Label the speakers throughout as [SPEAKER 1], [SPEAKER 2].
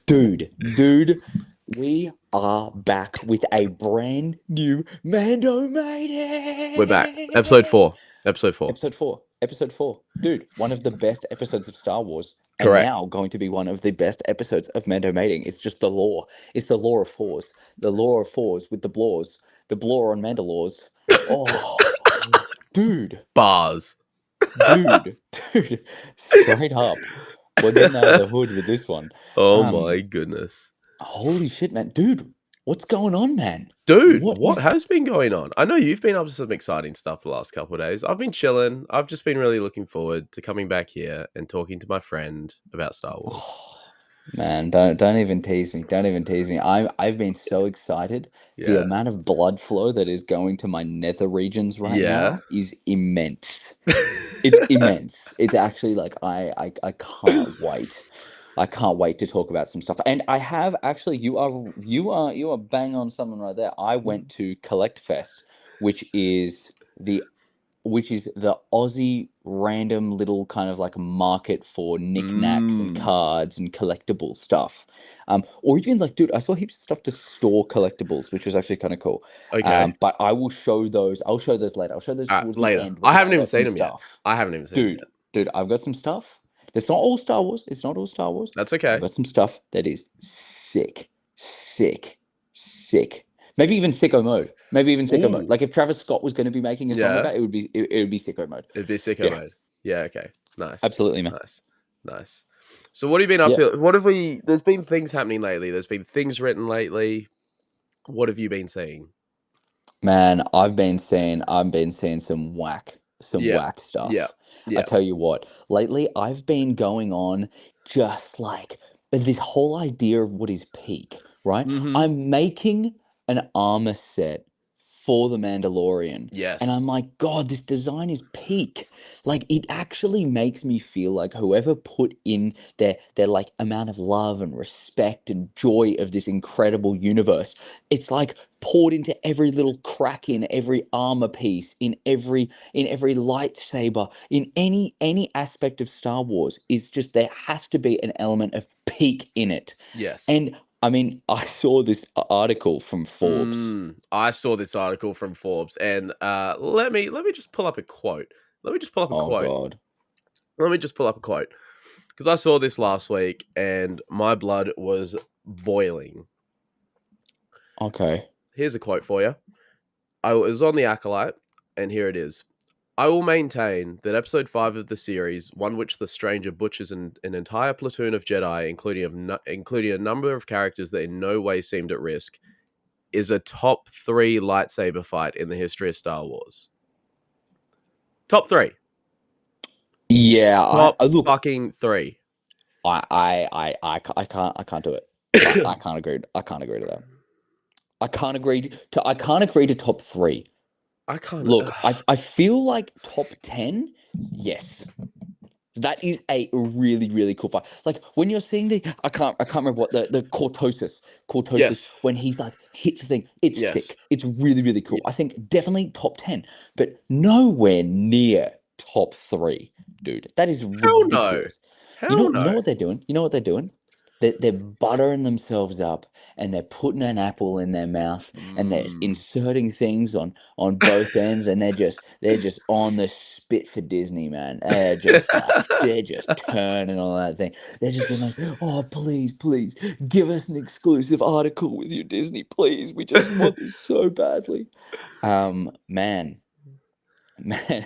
[SPEAKER 1] Dude, we are back with a brand new Mando
[SPEAKER 2] We're back. Episode
[SPEAKER 1] Mating.
[SPEAKER 2] 4. Episode 4.
[SPEAKER 1] Episode 4. Dude, one of the best episodes of Star Wars, and
[SPEAKER 2] Correct.
[SPEAKER 1] now going to be one of the best episodes of Mando Mating. It's just the lore. It's the lore of fours. The lore of fours with the blores. The blore on Mandalores. Oh, dude,
[SPEAKER 2] Bars.
[SPEAKER 1] dude, straight up. We're getting out of the hood with this one.
[SPEAKER 2] Oh
[SPEAKER 1] Um,
[SPEAKER 2] my goodness.
[SPEAKER 1] Holy shit, man. Dude, what's going on, man?
[SPEAKER 2] Dude,
[SPEAKER 1] What
[SPEAKER 2] what
[SPEAKER 1] is.
[SPEAKER 2] has been going on? I know you've been up to some exciting stuff the last couple of days. I've been chilling. I've just been really looking forward to coming back here and talking to my friend about Star Wars.
[SPEAKER 1] Oh, man, don't even tease me. Don't even tease me. I've been so excited. The
[SPEAKER 2] Yeah.
[SPEAKER 1] amount of blood flow that is going to my nether regions right
[SPEAKER 2] Yeah.
[SPEAKER 1] now is immense. It's immense. It's actually like I can't wait. I can't wait to talk about some stuff. And I have actually you are bang on something right there. I went to Collect Fest, which is the the Aussie random little kind of like market for knickknacks and
[SPEAKER 2] Mm.
[SPEAKER 1] cards and collectible stuff. Or even like, dude, I saw heaps of stuff to store collectibles, which was actually kind of cool.
[SPEAKER 2] Okay.
[SPEAKER 1] But I will show those. I'll show those later. I'll show those towards the
[SPEAKER 2] Later.
[SPEAKER 1] end
[SPEAKER 2] I
[SPEAKER 1] because
[SPEAKER 2] haven't
[SPEAKER 1] I
[SPEAKER 2] even
[SPEAKER 1] got some
[SPEAKER 2] seen him yet.
[SPEAKER 1] stuff.
[SPEAKER 2] I haven't even seen him
[SPEAKER 1] Dude,
[SPEAKER 2] yet.
[SPEAKER 1] I've got some stuff. It's not all Star Wars. It's not all Star Wars.
[SPEAKER 2] That's
[SPEAKER 1] I've
[SPEAKER 2] okay.
[SPEAKER 1] got some stuff that is sick, sick, sick. Maybe even sicko mode. Maybe even sicko mode.
[SPEAKER 2] Ooh.
[SPEAKER 1] Like if Travis Scott was going to be making a song
[SPEAKER 2] Yeah.
[SPEAKER 1] about it, it would be sicko mode.
[SPEAKER 2] It'd be sicko
[SPEAKER 1] Yeah,
[SPEAKER 2] mode. Yeah, okay. Nice.
[SPEAKER 1] absolutely, man.
[SPEAKER 2] Nice. Nice. So what have you been up
[SPEAKER 1] Yeah,
[SPEAKER 2] to? What have we there's been things happening lately. There's been things written lately. What have you been seeing?
[SPEAKER 1] man. I've been seeing some
[SPEAKER 2] Yeah.
[SPEAKER 1] whack
[SPEAKER 2] Yeah.
[SPEAKER 1] stuff. I
[SPEAKER 2] Yeah.
[SPEAKER 1] tell you what, lately I've been going on just like this whole idea of what is peak, right?
[SPEAKER 2] Mm-hmm.
[SPEAKER 1] I'm making an armor set for the Mandalorian, and
[SPEAKER 2] Yes.
[SPEAKER 1] I'm like, God, this design is peak. Like it actually makes me feel like whoever put in their like amount of love and respect and joy of this incredible universe, it's like poured into every little crack in every armor piece, in every lightsaber, in any aspect of Star Wars. Is just there has to be an element of peak in it.
[SPEAKER 2] Yes.
[SPEAKER 1] And I mean, I saw this article from Forbes.
[SPEAKER 2] I saw this article from Forbes and let me just pull up a quote. Let me just pull up a
[SPEAKER 1] Oh
[SPEAKER 2] quote.
[SPEAKER 1] God.
[SPEAKER 2] Let me just pull up a quote. Because I saw this last week and my blood was boiling.
[SPEAKER 1] Okay.
[SPEAKER 2] Here's a quote for you. I was on the Acolyte, and here it is. I will maintain that episode 5 of the series, one which the stranger butchers an entire platoon of Jedi, including a number of characters that in no way seemed at risk, is a top 3 lightsaber fight in the history of Star Wars. Top 3.
[SPEAKER 1] Yeah,
[SPEAKER 2] Top
[SPEAKER 1] I look.
[SPEAKER 2] fucking 3.
[SPEAKER 1] I can't do it. I can't agree. I can't agree to that. I can't agree to top three.
[SPEAKER 2] I can't.
[SPEAKER 1] Look, I feel like top 10, yes. That is a really, really cool fight. Like when you're seeing I can't remember what the cortosis
[SPEAKER 2] Yes.
[SPEAKER 1] when he's like hits the thing. It's
[SPEAKER 2] Yes.
[SPEAKER 1] sick. It's really, really cool.
[SPEAKER 2] Yeah.
[SPEAKER 1] I think definitely top 10, but nowhere near top three, dude. That is
[SPEAKER 2] Hell no.
[SPEAKER 1] ridiculous. You
[SPEAKER 2] Hell
[SPEAKER 1] know, you
[SPEAKER 2] no.
[SPEAKER 1] know what they're doing? You know what they're doing? They're buttering themselves up and they're putting an apple in their mouth and they're
[SPEAKER 2] Mm.
[SPEAKER 1] inserting things on both ends and they're just on the spit for Disney, man. They're just turning on that thing. They're just being like, oh, please, please, give us an exclusive article with you, Disney, please. We just want this so badly. Man, man,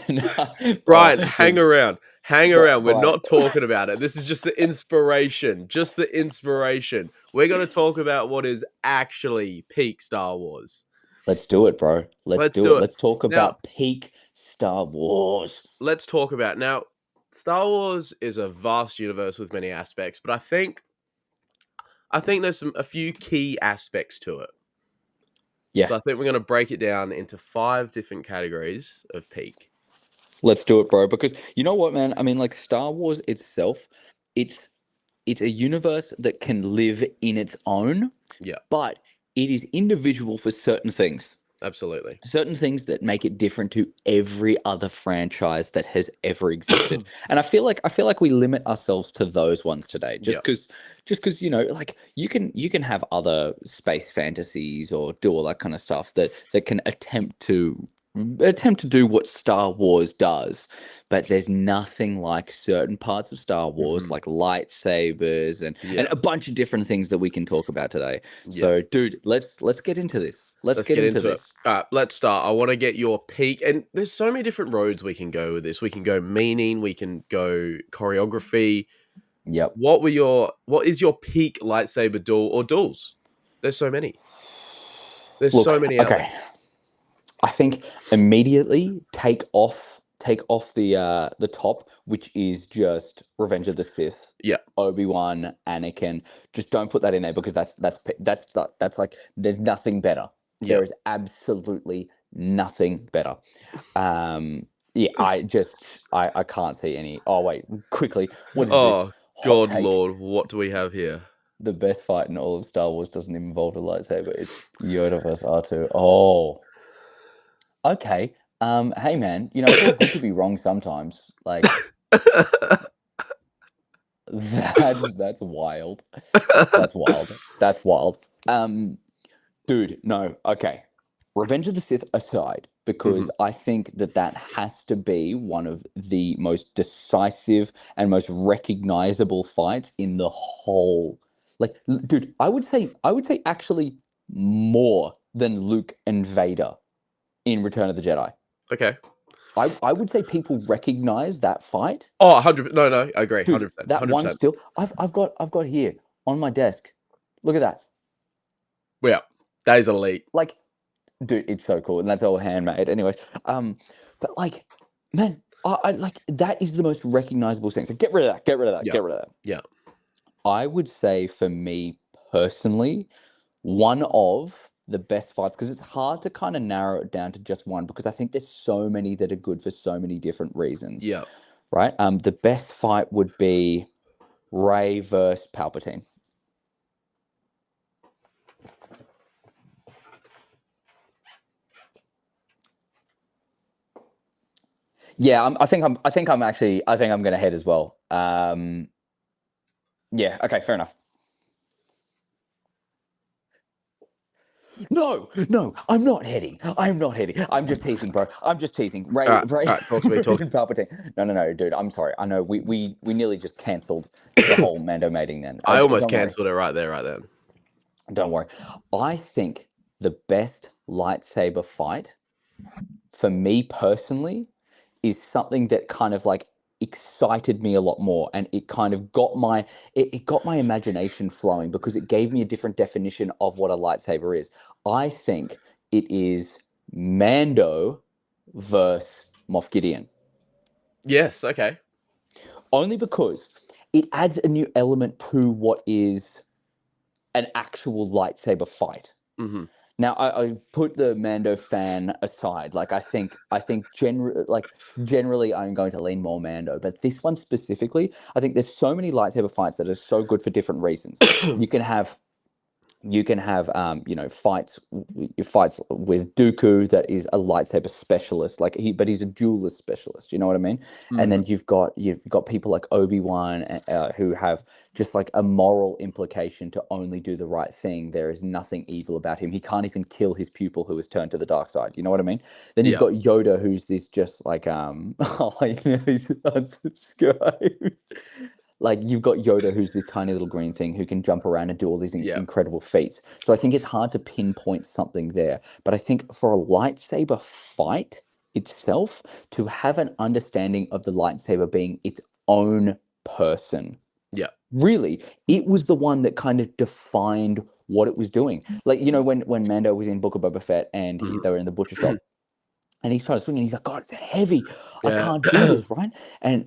[SPEAKER 2] Brian,
[SPEAKER 1] oh,
[SPEAKER 2] hang around. Hang around. We're
[SPEAKER 1] Brian.
[SPEAKER 2] not talking about it. This is just the inspiration. Just the inspiration. We're going to talk about what is actually peak Star Wars.
[SPEAKER 1] Let's do it, bro. Let's
[SPEAKER 2] Let's
[SPEAKER 1] do it.
[SPEAKER 2] do it.
[SPEAKER 1] Let's talk
[SPEAKER 2] Now,
[SPEAKER 1] about peak Star Wars.
[SPEAKER 2] let's talk about now. Star Wars is a vast universe with many aspects, but I think there's a few key aspects to it.
[SPEAKER 1] Yeah,
[SPEAKER 2] So I think we're going to break it down into 5 different categories of peak.
[SPEAKER 1] let's do it, bro. Because you know what, man? I mean, like Star Wars itself, it's it's a universe that can live in its own,
[SPEAKER 2] Yeah.
[SPEAKER 1] but it is individual for certain things.
[SPEAKER 2] Absolutely.
[SPEAKER 1] Certain things that make it different to every other franchise that has ever existed. And I feel like we limit ourselves to those ones today,
[SPEAKER 2] Yeah.
[SPEAKER 1] just because like you can have other space fantasies or do all that kind of stuff that can attempt to do what Star Wars does. But there's nothing like certain parts of Star Wars,
[SPEAKER 2] Hmm.
[SPEAKER 1] like lightsabers and
[SPEAKER 2] Yeah.
[SPEAKER 1] a bunch of different things that we can talk about today.
[SPEAKER 2] Yeah.
[SPEAKER 1] So, dude, let's get into this. Let's
[SPEAKER 2] Let's
[SPEAKER 1] get
[SPEAKER 2] get
[SPEAKER 1] into
[SPEAKER 2] into it.
[SPEAKER 1] this.
[SPEAKER 2] All right, let's start. I want to get your peak, and there's so many different roads we can go with this. We can go meaning, we can go choreography.
[SPEAKER 1] Yep.
[SPEAKER 2] What is your peak lightsaber duel or duels? There's so many. There's
[SPEAKER 1] Look,
[SPEAKER 2] so many out there.
[SPEAKER 1] okay. I think immediately take off the top, which is just Revenge of the Sith,
[SPEAKER 2] Yeah.
[SPEAKER 1] Obi-Wan, Anakin. Just don't put that in there because that's like there's nothing better.
[SPEAKER 2] Yeah.
[SPEAKER 1] There is absolutely nothing better. Yeah, I can't see any. Oh wait, quickly, what is this?
[SPEAKER 2] Oh
[SPEAKER 1] Hot
[SPEAKER 2] God,
[SPEAKER 1] take.
[SPEAKER 2] Lord, what do we have here?
[SPEAKER 1] The best fight in all of Star Wars doesn't even involve a lightsaber. It's Yoda versus R2. Oh, okay. Hey man, it's all good to be wrong sometimes. Like that's wild. That's wild. That's wild. Um, dude, no. Okay. Revenge of the Sith aside,
[SPEAKER 2] Hmm.
[SPEAKER 1] because I think that has to be one of the most decisive and most recognizable fights in the whole. Like, dude, I would say actually more than Luke and Vader in Return of the Jedi.
[SPEAKER 2] Okay.
[SPEAKER 1] I would say people recognize that fight.
[SPEAKER 2] Oh, 100. No, no, I agree.
[SPEAKER 1] Dude,
[SPEAKER 2] 100%.
[SPEAKER 1] that one
[SPEAKER 2] 100%.
[SPEAKER 1] still I've got here on my desk. Look at that.
[SPEAKER 2] Yeah. That is elite.
[SPEAKER 1] Like, dude, it's so cool. And that's all handmade anyway. But like, man, I like that is the most recognizable thing. So get rid of that, get rid of that,
[SPEAKER 2] Yeah.
[SPEAKER 1] get rid of that.
[SPEAKER 2] Yeah.
[SPEAKER 1] I would say for me personally, one of the best fights, because it's hard to kind of narrow it down to just one, because I think there's so many that are good for so many different reasons.
[SPEAKER 2] Yeah.
[SPEAKER 1] Right? The best fight would be Ray versus Palpatine. Yeah, I think I'm gonna head as well. Yeah, okay, fair enough. No, no, I'm not heading. I'm not heading. I'm just teasing, bro. I'm just teasing.
[SPEAKER 2] All
[SPEAKER 1] Ray,
[SPEAKER 2] right.
[SPEAKER 1] Ray,
[SPEAKER 2] All right. Talk to me.
[SPEAKER 1] Ray
[SPEAKER 2] Talk.
[SPEAKER 1] and Palpatine. No, no, no, dude. I'm sorry. I know we nearly just cancelled the whole Mando mating. Then,
[SPEAKER 2] I almost
[SPEAKER 1] don't worry,
[SPEAKER 2] cancelled it right there, right then.
[SPEAKER 1] don't worry. I think the best lightsaber fight for me personally is something that kind of like excited me a lot more, and it kind of it got my imagination flowing because it gave me a different definition of what a lightsaber is. I think it is Mando versus Moff Gideon,
[SPEAKER 2] Yes. Okay.
[SPEAKER 1] only because it adds a new element to what is an actual lightsaber fight.
[SPEAKER 2] Hmm.
[SPEAKER 1] Now, I put the Mando fan aside. Like, generally, I'm going to lean more Mando, but this one specifically, I think there's so many lightsaber fights that are so good for different reasons. You can have fights with Dooku that is a lightsaber specialist, but he's a duelist specialist. You know what I mean? And
[SPEAKER 2] Hmm.
[SPEAKER 1] then you've got people like Obi-Wan, who have just like a moral implication to only do the right thing. There is nothing evil about him. He can't even kill his pupil who has turned to the dark side. You know what I mean? Then you've
[SPEAKER 2] Yeah.
[SPEAKER 1] got Yoda, who's this just like oh, I nearly unsubscribed. Like, you've got Yoda, who's this tiny little green thing who can jump around and do all these
[SPEAKER 2] Yeah.
[SPEAKER 1] incredible feats. So I think it's hard to pinpoint something there. But I think for a lightsaber fight itself, to have an understanding of the lightsaber being its own person,
[SPEAKER 2] Yeah.
[SPEAKER 1] really, it was the one that kind of defined what it was doing. Like, when Mando was in Book of Boba Fett and
[SPEAKER 2] Hmm.
[SPEAKER 1] they were in the butcher shop, and he's trying to swing, and he's like, God, it's heavy. I
[SPEAKER 2] Yeah.
[SPEAKER 1] can't do this, right? And,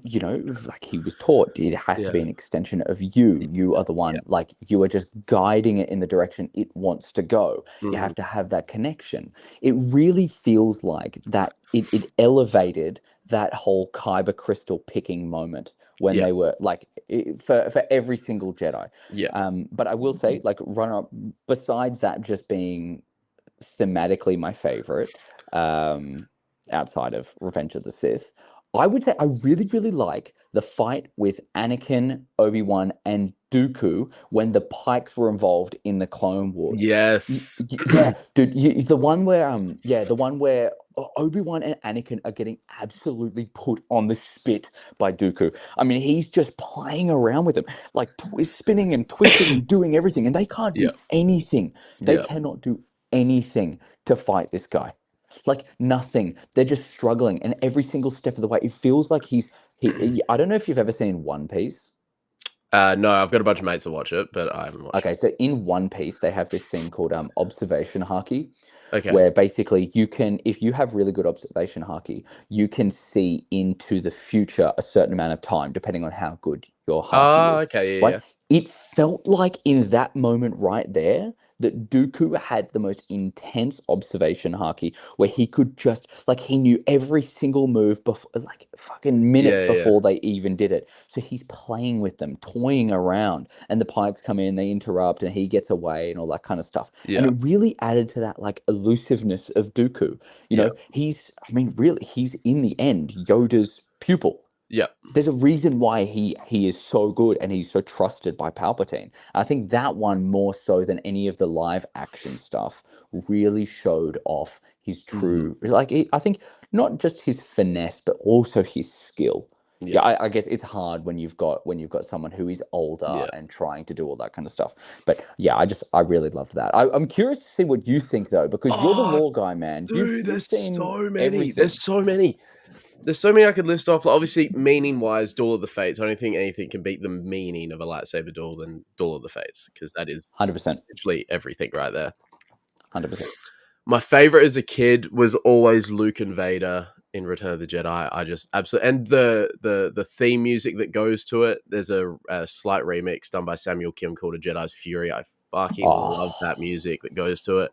[SPEAKER 1] like he was taught, it has to be
[SPEAKER 2] Yeah.
[SPEAKER 1] an extension of you. You are the
[SPEAKER 2] Yeah.
[SPEAKER 1] one, like, you are just guiding it in the direction it wants to go. You
[SPEAKER 2] Hmm.
[SPEAKER 1] have to have that connection. It really feels like that it elevated that that kyber crystal picking moment when
[SPEAKER 2] Yeah.
[SPEAKER 1] they were like, for every single Jedi.
[SPEAKER 2] Yeah.
[SPEAKER 1] But I will say, like, runner up, besides that just being thematically my favorite, um, outside of Revenge of the Sith. I would say I really, really like the fight with Anakin, Obi-Wan, and Dooku when the Pikes were involved in the Clone Wars.
[SPEAKER 2] Yes.
[SPEAKER 1] Yeah, dude, the one where the one where Obi-Wan and Anakin are getting absolutely put on the spit by Dooku. I mean, he's just playing around with them, like spinning and twisting and doing everything, and they can't do
[SPEAKER 2] Yeah.
[SPEAKER 1] anything. They
[SPEAKER 2] Yeah.
[SPEAKER 1] cannot do anything to fight this guy. Like nothing. They're just struggling, and every single step of the way, it feels like he. I don't know if you've ever seen One Piece.
[SPEAKER 2] No, I've got a bunch of mates that watch it, but I haven't watched
[SPEAKER 1] Okay,
[SPEAKER 2] it.
[SPEAKER 1] so in One Piece, they have this thing called observation haki,
[SPEAKER 2] Okay.
[SPEAKER 1] where basically you can, if you have really good observation haki, you can see into the future a certain amount of time, depending on how good your haki
[SPEAKER 2] Ah,
[SPEAKER 1] is.
[SPEAKER 2] okay, yeah,
[SPEAKER 1] Right?
[SPEAKER 2] yeah.
[SPEAKER 1] It felt like in that moment right there that Dooku had the most intense observation haki, where he could just like he knew every single move before, like fucking
[SPEAKER 2] Yeah,
[SPEAKER 1] minutes
[SPEAKER 2] yeah, yeah.
[SPEAKER 1] before they even did it. So he's playing with them, toying around, and the Pikes come in, they interrupt, and he gets away, and all that kind of stuff. And
[SPEAKER 2] Yeah.
[SPEAKER 1] it really added to that like elusiveness of Dooku. You
[SPEAKER 2] Yeah.
[SPEAKER 1] know, I mean, really, he's in the end Yoda's pupil.
[SPEAKER 2] Yeah.
[SPEAKER 1] There's a reason why he is so good and he's so trusted by Palpatine. I think that one more so than any of the live action stuff really showed off his
[SPEAKER 2] Mhm.
[SPEAKER 1] true, like I think not just his finesse but also his skill. Yeah,
[SPEAKER 2] Yeah.
[SPEAKER 1] I guess it's hard when you've got someone who is older
[SPEAKER 2] Yeah.
[SPEAKER 1] and trying to do all that kind of stuff. But yeah, I really loved that. I'm curious to see what you think though, because you're the
[SPEAKER 2] Oh,
[SPEAKER 1] lore guy, man.
[SPEAKER 2] dude,
[SPEAKER 1] You've
[SPEAKER 2] there's
[SPEAKER 1] seen
[SPEAKER 2] so many.
[SPEAKER 1] everything.
[SPEAKER 2] There's so many. There's so many I could list off. Like, obviously, meaning wise, Duel of the Fates. I don't think anything can beat the meaning of a lightsaber duel than Duel of the Fates, because that is
[SPEAKER 1] 100%.
[SPEAKER 2] literally everything right there.
[SPEAKER 1] 100%.
[SPEAKER 2] My favorite as a kid was always Luke and Vader in Return of the Jedi. I just absolutely, and the theme music that goes to it. There's a slight remix done by Samuel Kim called A Jedi's Fury. I fucking love that
[SPEAKER 1] Oh.
[SPEAKER 2] music that goes to it.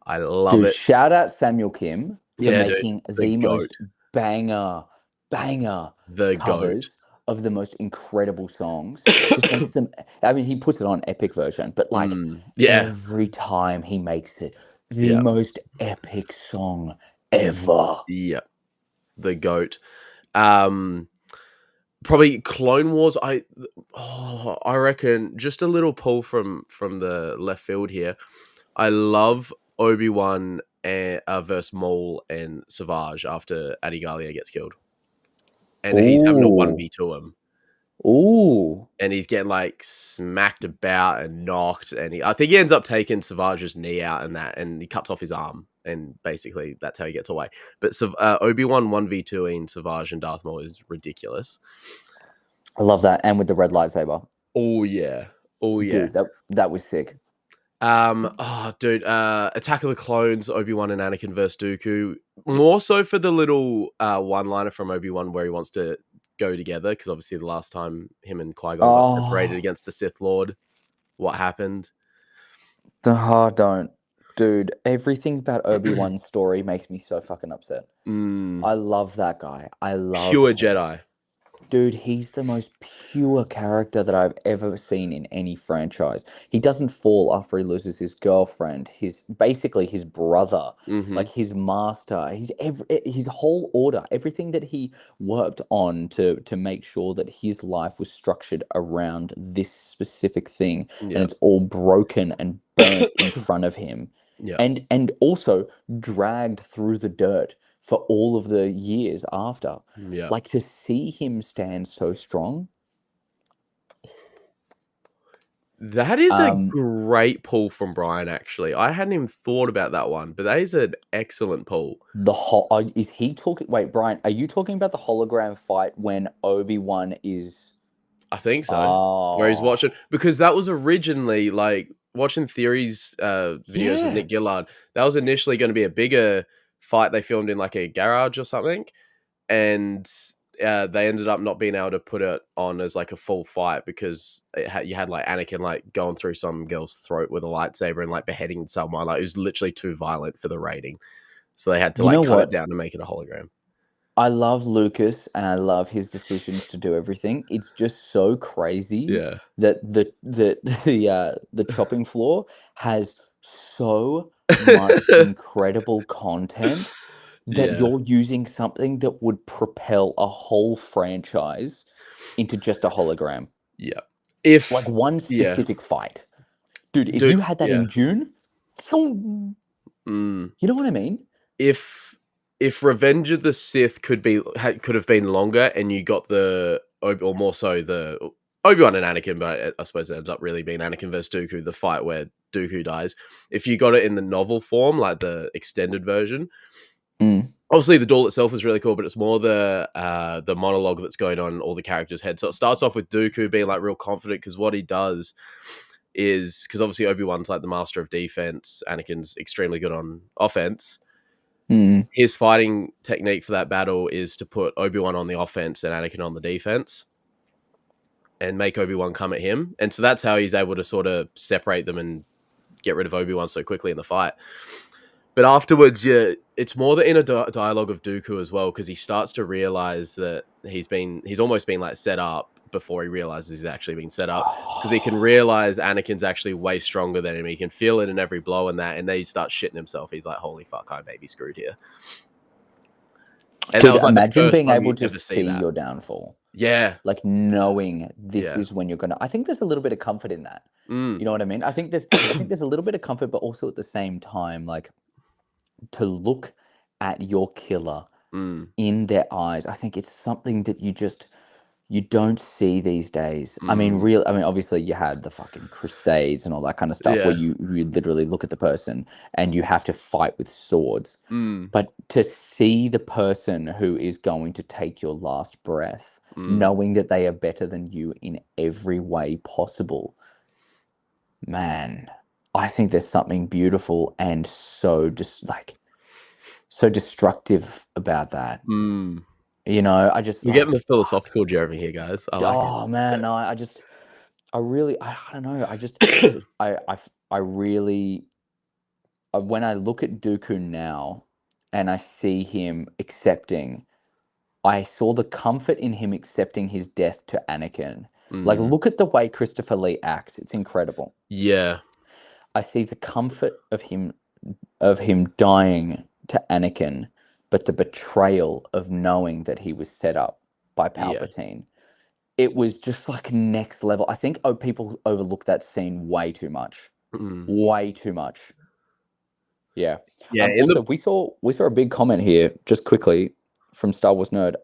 [SPEAKER 2] I love
[SPEAKER 1] Dude,
[SPEAKER 2] it.
[SPEAKER 1] shout out Samuel Kim for
[SPEAKER 2] Yeah, dude,
[SPEAKER 1] making
[SPEAKER 2] the
[SPEAKER 1] the
[SPEAKER 2] goat,
[SPEAKER 1] most banger, banger
[SPEAKER 2] the goat.
[SPEAKER 1] covers of the most incredible songs. Just makes them, I mean, he puts it on epic version, but like
[SPEAKER 2] Yeah,
[SPEAKER 1] every time he makes it the
[SPEAKER 2] yeah,
[SPEAKER 1] most epic song ever.
[SPEAKER 2] yeah, the goat. Um, Probably Clone Wars. I reckon just a little pull from the left field here. I love Obi-Wan versus Maul and Savage after Adigalia gets killed, and he's having a one
[SPEAKER 1] Ooh,
[SPEAKER 2] v two him,
[SPEAKER 1] ooh.
[SPEAKER 2] and he's getting like smacked about and knocked, and I think he ends up taking Savage's knee out and that, and he cuts off his arm, and basically that's how he gets away. But Obi-Wan 1v2 in Savage and Darth Maul is ridiculous.
[SPEAKER 1] I love that. And with the red lightsaber.
[SPEAKER 2] Oh yeah, oh yeah.
[SPEAKER 1] Dude, that was sick.
[SPEAKER 2] Oh, dude, Attack of the Clones, Obi-Wan and Anakin versus Dooku. More so for the little one-liner from Obi-Wan where he wants to go together, because obviously the last time him and Qui-Gon got separated
[SPEAKER 1] Oh,
[SPEAKER 2] against the Sith Lord, what happened?
[SPEAKER 1] the hard don't. Dude, everything about Obi-Wan's story makes me so fucking upset.
[SPEAKER 2] Mm,
[SPEAKER 1] I love that guy. I love
[SPEAKER 2] pure
[SPEAKER 1] him.
[SPEAKER 2] Jedi.
[SPEAKER 1] Dude, he's the most pure character that I've ever seen in any franchise. He doesn't fall after he loses his girlfriend, his basically his brother,
[SPEAKER 2] Mm-hmm.
[SPEAKER 1] like his master, his whole order, everything that he worked on to make sure that his life was structured around this specific thing, and
[SPEAKER 2] Yeah.
[SPEAKER 1] it's all broken and burnt in front of him,
[SPEAKER 2] Yeah.
[SPEAKER 1] and also dragged through the dirt for all of the years after.
[SPEAKER 2] Yeah.
[SPEAKER 1] Like to see him stand so strong.
[SPEAKER 2] That is a
[SPEAKER 1] Um,
[SPEAKER 2] great pull from Brian, actually. I hadn't even thought about that one, but that is an excellent pull.
[SPEAKER 1] is he talking? Wait, Brian, are you talking about the hologram fight when Obi-Wan is?
[SPEAKER 2] I think so. Where he's
[SPEAKER 1] Oh,
[SPEAKER 2] watching, because that was originally like watching Theory's videos with
[SPEAKER 1] yeah.
[SPEAKER 2] Nick Gillard. That was initially going to be a bigger fight they filmed in like a garage or something, and they ended up not being able to put it on as like a full fight because you had like Anakin like going through some girl's throat with a lightsaber and like beheading someone. Like it was literally too violent for the rating, so they had to
[SPEAKER 1] You
[SPEAKER 2] like
[SPEAKER 1] know
[SPEAKER 2] cut it
[SPEAKER 1] what?
[SPEAKER 2] down to make it a hologram.
[SPEAKER 1] I love Lucas and I love his decisions to do everything. It's just so crazy
[SPEAKER 2] Yeah.
[SPEAKER 1] that the chopping floor has so much incredible content that
[SPEAKER 2] Yeah,
[SPEAKER 1] you're using something that would propel a whole franchise into just a hologram.
[SPEAKER 2] yeah.
[SPEAKER 1] Like
[SPEAKER 2] If
[SPEAKER 1] one
[SPEAKER 2] yeah,
[SPEAKER 1] specific fight. Dude, if
[SPEAKER 2] dude,
[SPEAKER 1] you had that
[SPEAKER 2] yeah.
[SPEAKER 1] in June, you
[SPEAKER 2] Mm.
[SPEAKER 1] know what I mean?
[SPEAKER 2] If Revenge of the Sith could have been longer, and you got or more so the Obi-Wan and Anakin, but I suppose it ends up really being Anakin versus Dooku, the fight where Dooku dies. If you got it in the novel form, like the extended version,
[SPEAKER 1] Mm.
[SPEAKER 2] obviously the duel itself is really cool, but it's more the monologue that's going on in all the characters' heads. So it starts off with Dooku being like real confident, because what he does is, because obviously Obi-Wan's like the master of defense, Anakin's extremely good on offense.
[SPEAKER 1] Mm.
[SPEAKER 2] His fighting technique for that battle is to put Obi-Wan on the offense and Anakin on the defense, and make Obi-Wan come at him. And so that's how he's able to sort of separate them and get rid of Obi-Wan so quickly in the fight. But afterwards, yeah, it's more the inner dialogue of Dooku as well, because he starts to realize that he's almost been like set up before he realizes he's actually been set up, because he can realize Anakin's actually way stronger than him. He can feel it in every blow and that, and then he starts shitting himself. He's like, "Holy fuck, I may be screwed here." And that
[SPEAKER 1] Dude,
[SPEAKER 2] was like the
[SPEAKER 1] imagine
[SPEAKER 2] first
[SPEAKER 1] being
[SPEAKER 2] time
[SPEAKER 1] able
[SPEAKER 2] you
[SPEAKER 1] to
[SPEAKER 2] ever see
[SPEAKER 1] see
[SPEAKER 2] that.
[SPEAKER 1] your downfall.
[SPEAKER 2] Yeah,
[SPEAKER 1] Like knowing this
[SPEAKER 2] yeah,
[SPEAKER 1] is when you're gonna. I think there's a little bit of comfort in that.
[SPEAKER 2] mm.
[SPEAKER 1] You know what I mean? I think there's a little bit of comfort, but also at the same time, like to look at your killer
[SPEAKER 2] Mm.
[SPEAKER 1] in their eyes. I think it's something that you don't see these days.
[SPEAKER 2] Mm.
[SPEAKER 1] I mean, obviously you had the fucking crusades and all that kind of stuff where
[SPEAKER 2] Yeah,
[SPEAKER 1] you literally look at the person and you have to fight with swords.
[SPEAKER 2] mm.
[SPEAKER 1] But to see the person who is going to take your last breath,
[SPEAKER 2] Mm.
[SPEAKER 1] knowing that they are better than you in every way possible, man, I think there's something beautiful and so just like so destructive about that.
[SPEAKER 2] Mm.
[SPEAKER 1] You know, I just
[SPEAKER 2] We're getting
[SPEAKER 1] like,
[SPEAKER 2] the philosophical Jeremy here, guys. I like it.
[SPEAKER 1] oh man, no, I really, I don't know. I really, when I look at Dooku now and I see him accepting, I saw the comfort in him accepting his death to Anakin. Like,
[SPEAKER 2] Mm.
[SPEAKER 1] look at the way Christopher Lee acts. It's incredible.
[SPEAKER 2] Yeah,
[SPEAKER 1] I see the comfort of him dying to Anakin, but the betrayal of knowing that he was set up by
[SPEAKER 2] yeah.
[SPEAKER 1] Palpatine. It was just like next level. I think people overlook that scene way too much.
[SPEAKER 2] Mm.
[SPEAKER 1] Way too much. Yeah.
[SPEAKER 2] Yeah, in the
[SPEAKER 1] Also, we saw a big comment here just quickly from Star Wars Nerd.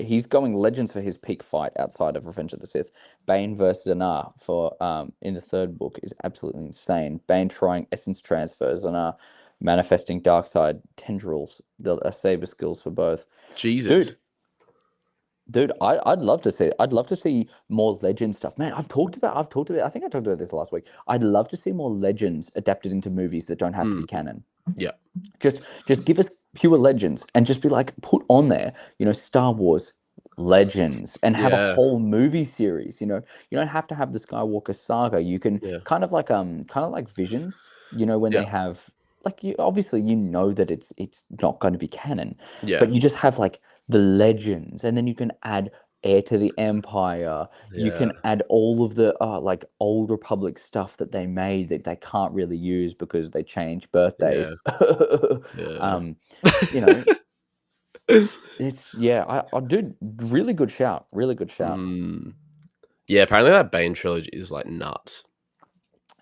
[SPEAKER 1] He's going legends for his peak fight outside of Revenge of the Sith. Bane versus Anar for in the third book is absolutely insane. Bane trying essence transfers, Anar manifesting dark side tendrils, the saber skills for both.
[SPEAKER 2] Jesus.
[SPEAKER 1] Dude, I'd love to see. I'd love to see more legend stuff. Man, I've talked about. I think I talked about this last week. I'd love to see more legends adapted into movies that don't have to be
[SPEAKER 2] Mm.
[SPEAKER 1] canon.
[SPEAKER 2] Yeah,
[SPEAKER 1] Just give us pure legends and just be like put on there, Star Wars legends and have a
[SPEAKER 2] yeah,
[SPEAKER 1] whole movie series. You don't have to have the Skywalker saga. You can
[SPEAKER 2] yeah,
[SPEAKER 1] kind of like Visions. When
[SPEAKER 2] yeah,
[SPEAKER 1] they have like you obviously that it's not going to be canon,
[SPEAKER 2] yeah,
[SPEAKER 1] but you just have like the legends, and then you can add Heir to the Empire. You
[SPEAKER 2] yeah,
[SPEAKER 1] can add all of the like old Republic stuff that they made that they can't really use because they changed
[SPEAKER 2] yeah,
[SPEAKER 1] birthdays.
[SPEAKER 2] yeah.
[SPEAKER 1] um, you know, it's yeah, I do really good shout, really good shout.
[SPEAKER 2] Mm. Yeah, apparently that Bane trilogy is like nuts.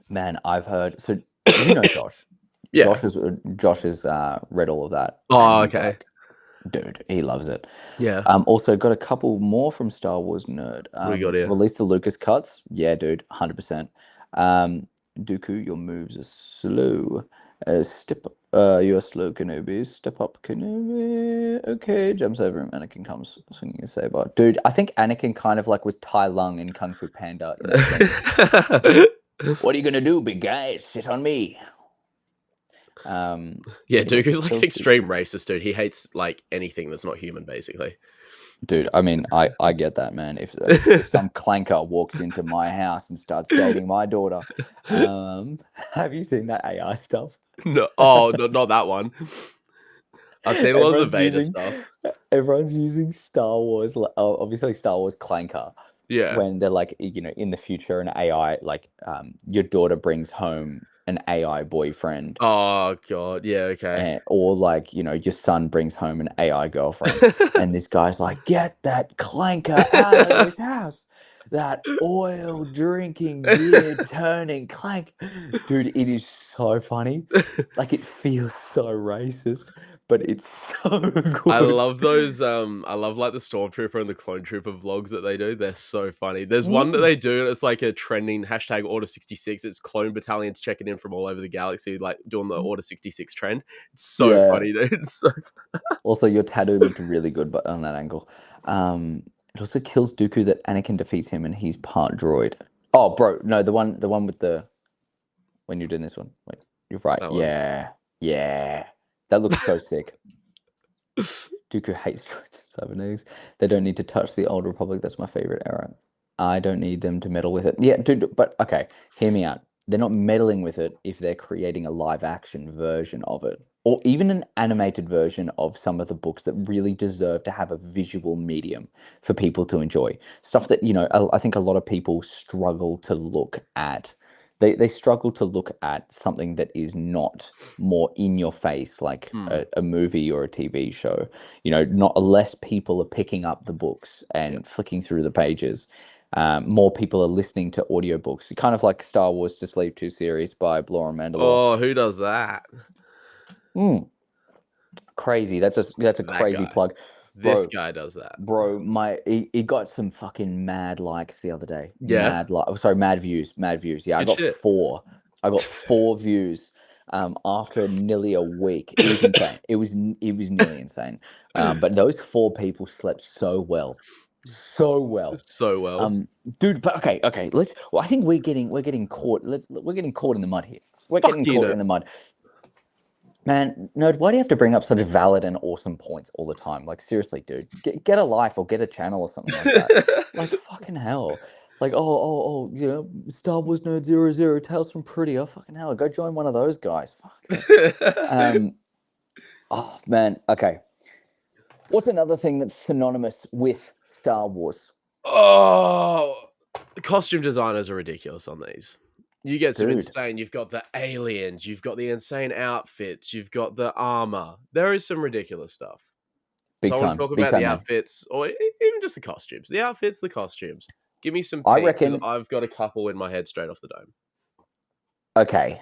[SPEAKER 1] Man, I've heard so Josh.
[SPEAKER 2] Yeah.
[SPEAKER 1] Josh has read all of that and
[SPEAKER 2] Oh,
[SPEAKER 1] he's
[SPEAKER 2] okay.
[SPEAKER 1] like, dude, he loves it.
[SPEAKER 2] Yeah.
[SPEAKER 1] Also got a couple more from Star Wars Nerd.
[SPEAKER 2] What do we got here?
[SPEAKER 1] Release the Lucas cuts. Yeah, dude, 100%. Dooku, your moves are slow. Step up. You're slow, Kenobi. Step up, Kenobi. Okay, jumps over him. Anakin comes swinging a saber. Dude, I think Anakin kind of like was Tai Lung in Kung Fu Panda in that sense. What are you gonna do, big guy? Sit on me.
[SPEAKER 2] Yeah,
[SPEAKER 1] Pretty much
[SPEAKER 2] Dooku's
[SPEAKER 1] just
[SPEAKER 2] like
[SPEAKER 1] kills people.
[SPEAKER 2] extreme racist, dude. He hates like anything that's not human, basically.
[SPEAKER 1] Dude, I mean, I get that, man. If some clanker walks into my house and starts dating my daughter, have you seen that AI stuff?
[SPEAKER 2] No, oh, no, not that one. I've seen a lot of the
[SPEAKER 1] Everyone's
[SPEAKER 2] Vader
[SPEAKER 1] using
[SPEAKER 2] stuff.
[SPEAKER 1] everyone's using Star Wars, obviously Star Wars clanker
[SPEAKER 2] Yeah,
[SPEAKER 1] when they're like, in the future, an AI like your daughter brings home. an AI boyfriend,
[SPEAKER 2] Oh god, yeah, okay.
[SPEAKER 1] or like, your son brings home an AI girlfriend, and this guy's like, "Get that clanker out of this house, that oil drinking, beer turning clank." Dude, it is so funny. Like, it feels so racist, but it's so
[SPEAKER 2] I
[SPEAKER 1] good.
[SPEAKER 2] love those, I love, like, the Stormtrooper and the Clone Trooper vlogs that they do, they're so funny. There's one that
[SPEAKER 1] Mm,
[SPEAKER 2] they do, and it's like a trending hashtag Order 66, it's clone battalions checking in from all over the galaxy, like, doing the Order 66 trend. It's so
[SPEAKER 1] yeah.
[SPEAKER 2] funny, dude, it's so
[SPEAKER 1] Also, your tattoo looked really good, but on that angle. It also kills Dooku that Anakin defeats him, and he's part droid. Oh, bro, no, the one with the when you're doing this one. Wait, you're right.
[SPEAKER 2] that one.
[SPEAKER 1] Yeah, yeah, that looks so sick. Dooku hates droids and cybernetics. They don't need to touch the old Republic. That's my favorite era. I don't need them to meddle with it. Yeah, dude, but okay, hear me out. They're not meddling with it if they're creating a live action version of it, or even an animated version of some of the books that really deserve to have a visual medium for people to enjoy. Stuff that, I think a lot of people struggle to look at. They struggle to look at something that is not more in your face, like
[SPEAKER 2] Hmm,
[SPEAKER 1] a movie or a TV show. Not less people are picking up the books
[SPEAKER 2] yeah.
[SPEAKER 1] and flicking through the pages. More people are listening to audiobooks, kind of like Star Wars to Sleep 2 series by Blore and Mandalore.
[SPEAKER 2] Oh, who does that?
[SPEAKER 1] Mm, crazy. That's a
[SPEAKER 2] That
[SPEAKER 1] crazy
[SPEAKER 2] guy.
[SPEAKER 1] plug.
[SPEAKER 2] This
[SPEAKER 1] Bro,
[SPEAKER 2] guy does that.
[SPEAKER 1] he got some fucking mad likes the other day.
[SPEAKER 2] Yeah?
[SPEAKER 1] Mad views, mad views. Yeah, I
[SPEAKER 2] Good
[SPEAKER 1] got
[SPEAKER 2] shit.
[SPEAKER 1] four. I got four views after nearly a week. It was insane. It was nearly insane. But those four people slept so well. So well.
[SPEAKER 2] So well.
[SPEAKER 1] Um, Dude, but okay. Well, I think we're getting caught. We're getting caught in the mud here. We're
[SPEAKER 2] Fuck
[SPEAKER 1] getting
[SPEAKER 2] you,
[SPEAKER 1] caught
[SPEAKER 2] no.
[SPEAKER 1] in the mud. Man, Nerd, why do you have to bring up such valid and awesome points all the time? Like, seriously, dude, get a life or get a channel or something like that. Like, fucking hell. Like, Star Wars Nerd 00, Tales from Prettier. Fucking hell, go join one of those guys. Fuck that. Um, oh, man, okay. What's another thing that's synonymous with Star Wars?
[SPEAKER 2] Oh, the costume designers are ridiculous on these. You get some
[SPEAKER 1] Dude,
[SPEAKER 2] insane. You've got the aliens. You've got the insane outfits. You've got the armor. There is some ridiculous stuff. So I want to talk
[SPEAKER 1] big
[SPEAKER 2] about the
[SPEAKER 1] time, man.
[SPEAKER 2] outfits, or even just the costumes. The outfits, the costumes. Give me some
[SPEAKER 1] I
[SPEAKER 2] peak because
[SPEAKER 1] reckon,
[SPEAKER 2] I've got a couple in my head straight off the dome.
[SPEAKER 1] okay,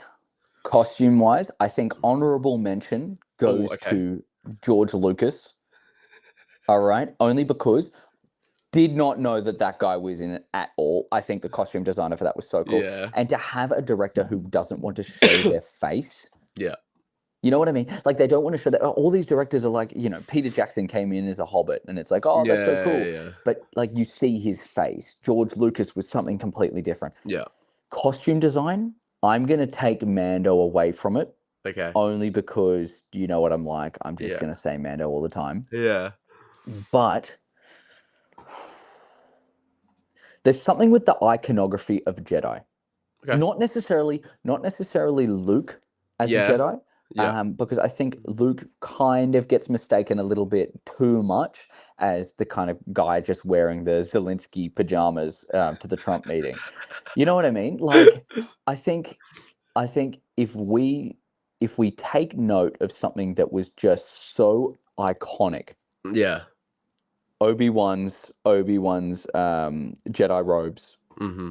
[SPEAKER 1] costume wise, I think honorable mention
[SPEAKER 2] Oh,
[SPEAKER 1] goes
[SPEAKER 2] okay.
[SPEAKER 1] to George Lucas. All right, only because did not know that that guy was in it at all. I think the costume designer for that was so cool.
[SPEAKER 2] Yeah.
[SPEAKER 1] And to have a director who doesn't want to show their face,
[SPEAKER 2] Yeah.
[SPEAKER 1] you know what I mean? Like, they don't want to show that. All these directors are like, Peter Jackson came in as a hobbit, and it's like, oh, that's so
[SPEAKER 2] Yeah.
[SPEAKER 1] cool.
[SPEAKER 2] Yeah.
[SPEAKER 1] But like, you see his face. George Lucas was something completely different.
[SPEAKER 2] Yeah.
[SPEAKER 1] Costume design, I'm going to take Mando away from it
[SPEAKER 2] Okay.
[SPEAKER 1] only because you know what I'm like. I'm just
[SPEAKER 2] Yeah.
[SPEAKER 1] going to say Mando all the time.
[SPEAKER 2] Yeah.
[SPEAKER 1] But there's something with the iconography of Jedi.
[SPEAKER 2] Okay.
[SPEAKER 1] Not necessarily Luke as a
[SPEAKER 2] Yeah.
[SPEAKER 1] Jedi,
[SPEAKER 2] Yeah.
[SPEAKER 1] because I think Luke kind of gets mistaken a little bit too much as the kind of guy just wearing the Zelensky pajamas to the Trump meeting. You know what I mean? Like, I think, I think if we take note of something that was just so iconic,
[SPEAKER 2] Yeah.
[SPEAKER 1] Obi-Wan's Jedi robes,
[SPEAKER 2] Mm-hmm.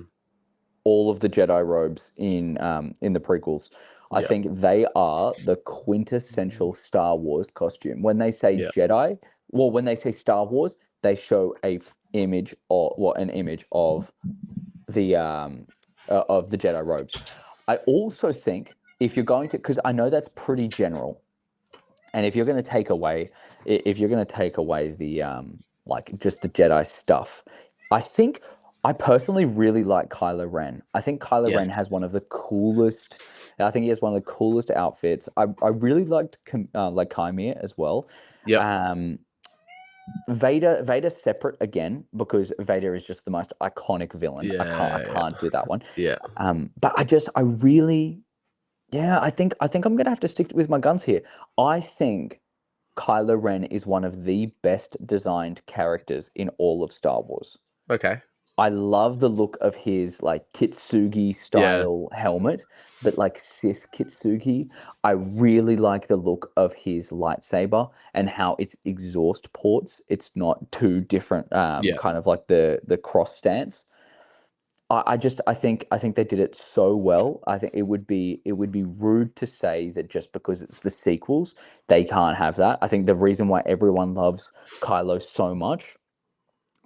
[SPEAKER 1] all of the Jedi robes in the prequels. I
[SPEAKER 2] Yeah.
[SPEAKER 1] think they are the quintessential Star Wars costume. When they say
[SPEAKER 2] Yeah.
[SPEAKER 1] Jedi, well, when they say Star Wars, they show image or an image of the Jedi robes. I also think if you're going to, because I know that's pretty general, and if you're going to take away, if you're going to take away the like just the Jedi stuff, I think I personally really like Kylo Ren. I think Kylo Ren has
[SPEAKER 2] Yes.
[SPEAKER 1] one of the coolest. I think he has one of the coolest outfits. I really liked like Kymir as well.
[SPEAKER 2] Yep.
[SPEAKER 1] Um, Vader separate again because Vader is just the most iconic villain. I
[SPEAKER 2] Yeah.
[SPEAKER 1] can't do that one.
[SPEAKER 2] Yeah.
[SPEAKER 1] But I really, yeah, I think I'm gonna have to stick with my guns here. I think Kylo Ren is one of the best designed characters in all of Star Wars.
[SPEAKER 2] Okay.
[SPEAKER 1] I love the look of his like Kitsugi
[SPEAKER 2] Yeah,
[SPEAKER 1] style helmet, but like Sith Kitsugi. I really like the look of his lightsaber and how its exhaust ports. It's not two different,
[SPEAKER 2] yeah,
[SPEAKER 1] kind of like the cross stance. I think they did it so well. I think it would be rude to say that just because it's the sequels, they can't have that. I think the reason why everyone loves Kylo so much,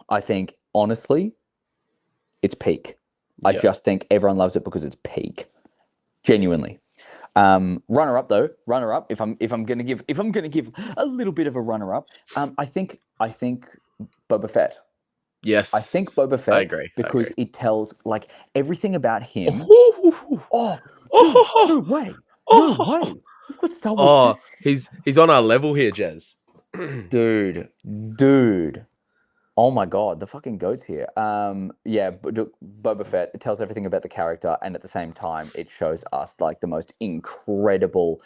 [SPEAKER 1] I think honestly, it's peak. I
[SPEAKER 2] yeah.
[SPEAKER 1] just think everyone loves it because it's peak. Genuinely. Runner up though, runner up. If I'm gonna give a little bit of a runner up, I think Boba Fett. I think
[SPEAKER 2] Yes,
[SPEAKER 1] Boba
[SPEAKER 2] I
[SPEAKER 1] Fett
[SPEAKER 2] agree. I
[SPEAKER 1] because
[SPEAKER 2] agree.
[SPEAKER 1] it tells like everything about him.
[SPEAKER 2] Oh,
[SPEAKER 1] Oh, dude, no
[SPEAKER 2] oh,
[SPEAKER 1] way, no
[SPEAKER 2] oh,
[SPEAKER 1] way. We've got Star Wars
[SPEAKER 2] oh,
[SPEAKER 1] Classics,
[SPEAKER 2] he's on our level here, Jez.
[SPEAKER 1] dude, dude. Oh my God, the fucking goat's here. Yeah, but Boba Fett, it tells everything about the character, and at the same time, it shows us like the most incredible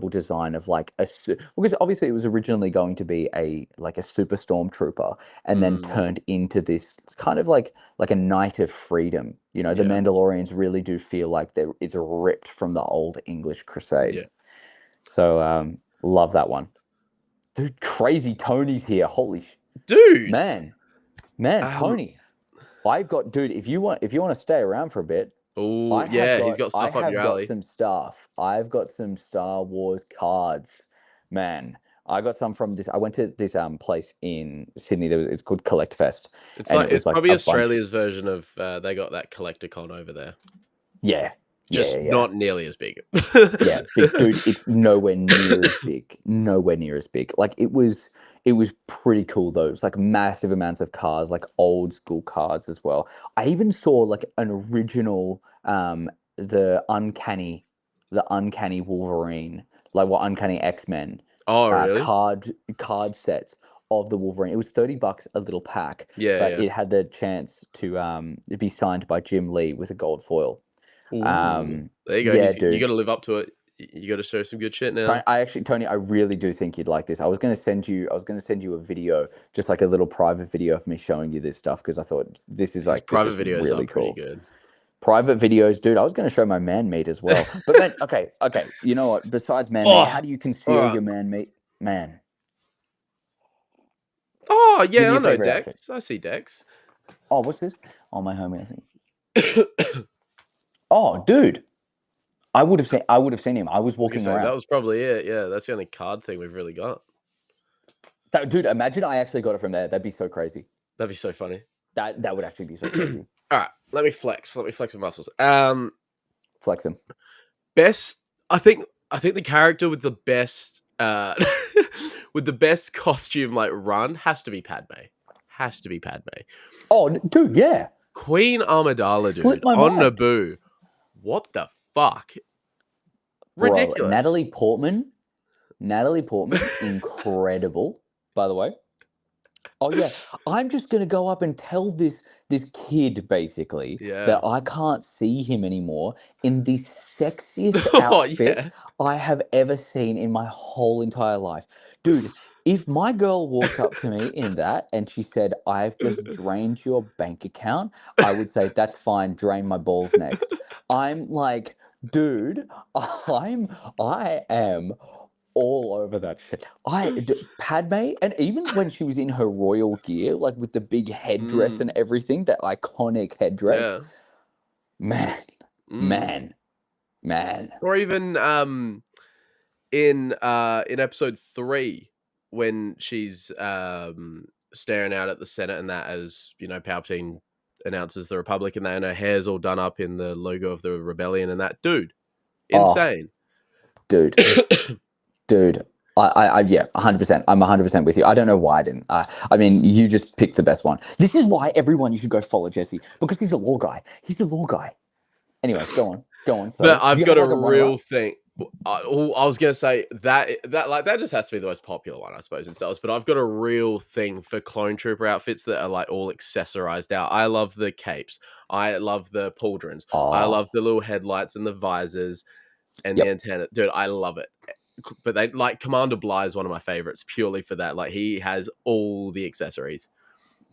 [SPEAKER 1] design of like because obviously it was originally going to be a super stormtrooper, and then
[SPEAKER 2] Mm,
[SPEAKER 1] turned into this kind of like a knight of freedom. The
[SPEAKER 2] yeah,
[SPEAKER 1] Mandalorians really do feel like it's ripped from the old English
[SPEAKER 2] yeah,
[SPEAKER 1] Crusades. So love that one, dude. Crazy Tony's here. Holy
[SPEAKER 2] dude.
[SPEAKER 1] man. Man,
[SPEAKER 2] Um.
[SPEAKER 1] Tony, I've got dude, if you want to stay around for a bit,
[SPEAKER 2] Oh,
[SPEAKER 1] I have
[SPEAKER 2] yeah. He's
[SPEAKER 1] got
[SPEAKER 2] got
[SPEAKER 1] I
[SPEAKER 2] stuff up
[SPEAKER 1] have
[SPEAKER 2] your
[SPEAKER 1] got
[SPEAKER 2] alley.
[SPEAKER 1] some stuff. I've got some Star Wars cards. Man, I got some from this. I went to this place in Sydney. It's called Collect Fest,
[SPEAKER 2] It's
[SPEAKER 1] and
[SPEAKER 2] like
[SPEAKER 1] it
[SPEAKER 2] it's
[SPEAKER 1] was like
[SPEAKER 2] probably
[SPEAKER 1] a bunch.
[SPEAKER 2] Australia's version of they got that Collecticon over there,
[SPEAKER 1] Yeah, yeah,
[SPEAKER 2] just
[SPEAKER 1] yeah.
[SPEAKER 2] not nearly as big.
[SPEAKER 1] Yeah, big dude, it's nowhere near as big. Nowhere near as big. Like it was pretty cool though. It's like massive amounts of cars, like old school cars as well. I even saw like an original the uncanny Wolverine, like what Uncanny X-Men
[SPEAKER 2] Oh, really?
[SPEAKER 1] card sets of the Wolverine. It was $30 a little pack,
[SPEAKER 2] Yeah,
[SPEAKER 1] but
[SPEAKER 2] yeah.
[SPEAKER 1] it had the chance to be signed by Jim Lee with a gold foil.
[SPEAKER 2] Ooh, there you go.
[SPEAKER 1] Yeah,
[SPEAKER 2] You got
[SPEAKER 1] dude.
[SPEAKER 2] to live up to it. You got to show some good shit
[SPEAKER 1] Tony,
[SPEAKER 2] now.
[SPEAKER 1] Tony, I really do think you'd like this. I was going to send you a video, just like a little private video of me showing you this stuff because I thought
[SPEAKER 2] His
[SPEAKER 1] this
[SPEAKER 2] private
[SPEAKER 1] is
[SPEAKER 2] videos are
[SPEAKER 1] really
[SPEAKER 2] pretty
[SPEAKER 1] cool.
[SPEAKER 2] good.
[SPEAKER 1] Private videos, dude. I was going to show my man meat as well. But man, okay, okay. You know what? Besides man meat, how
[SPEAKER 2] Oh,
[SPEAKER 1] do you
[SPEAKER 2] all
[SPEAKER 1] conceal
[SPEAKER 2] right.
[SPEAKER 1] your man meat? Man,
[SPEAKER 2] Oh,
[SPEAKER 1] give me
[SPEAKER 2] yeah, I
[SPEAKER 1] your
[SPEAKER 2] know
[SPEAKER 1] favorite outfit.
[SPEAKER 2] Dex. I see Dex.
[SPEAKER 1] Oh, what's this? Oh, my homie, I think.
[SPEAKER 2] I
[SPEAKER 1] Oh, dude, I would have seen him. I was
[SPEAKER 2] was gonna
[SPEAKER 1] walking
[SPEAKER 2] say that
[SPEAKER 1] around.
[SPEAKER 2] was probably it. Yeah, that's the only card thing we've really got.
[SPEAKER 1] Dude, imagine I actually got it from there. That'd be so crazy.
[SPEAKER 2] That'd be so funny.
[SPEAKER 1] That would actually be so
[SPEAKER 2] All
[SPEAKER 1] crazy.
[SPEAKER 2] right, let me flex. Let me flex my muscles.
[SPEAKER 1] Flex him.
[SPEAKER 2] Best. I think the character with the best with the best costume like run has to be Padme. Has to be Padme.
[SPEAKER 1] Oh, dude, yeah.
[SPEAKER 2] Queen Amidala, dude,
[SPEAKER 1] Slipped my
[SPEAKER 2] on
[SPEAKER 1] mind.
[SPEAKER 2] Naboo. What the fuck?
[SPEAKER 1] Bro,
[SPEAKER 2] Ridiculous.
[SPEAKER 1] Natalie Portman, incredible, by the way. Oh yeah, I'm just gonna go up and tell this kid basically that
[SPEAKER 2] Yeah.
[SPEAKER 1] I can't see him anymore in the sexiest
[SPEAKER 2] Oh
[SPEAKER 1] outfit
[SPEAKER 2] yeah.
[SPEAKER 1] I have ever seen in my whole entire life. Dude, if my girl walked up to me in that and she said, "I've just drained your bank account," I would say, "That's fine, drain my balls next." I'm like, dude, I am all over that shit. Padme, and even when she was in her royal gear, like with the big headdress
[SPEAKER 2] Mm,
[SPEAKER 1] and everything, that iconic headdress,
[SPEAKER 2] yeah.
[SPEAKER 1] man,
[SPEAKER 2] Mm.
[SPEAKER 1] man, man.
[SPEAKER 2] Or even in episode 3 when she's staring out at the Senate and that as, Palpatine announces the Republic and that and her hair's all done up in the logo of the rebellion and that dude.
[SPEAKER 1] Oh,
[SPEAKER 2] Insane.
[SPEAKER 1] dude, dude. Yeah, 100%. I'm 100% with you. I don't know why I didn't. I mean, you just picked the best one. This is why everyone you should go follow Jesse because he's a law guy. He's the law guy. Anyways, go on.
[SPEAKER 2] But
[SPEAKER 1] Sorry. Do
[SPEAKER 2] I've
[SPEAKER 1] you
[SPEAKER 2] got
[SPEAKER 1] have
[SPEAKER 2] a
[SPEAKER 1] like a runner
[SPEAKER 2] real
[SPEAKER 1] up?
[SPEAKER 2] thing. I was gonna say that just has to be the most popular one, I suppose, in Star Wars. But I've got a real thing for clone trooper outfits that are like all accessorized out. I love the capes. I love the pauldrons. I love
[SPEAKER 1] Oh,
[SPEAKER 2] the little headlights and the visors and the
[SPEAKER 1] yep.
[SPEAKER 2] antenna. Dude, I love it. But they like Commander Bly is one of my favorites purely for that. Like he has all the accessories.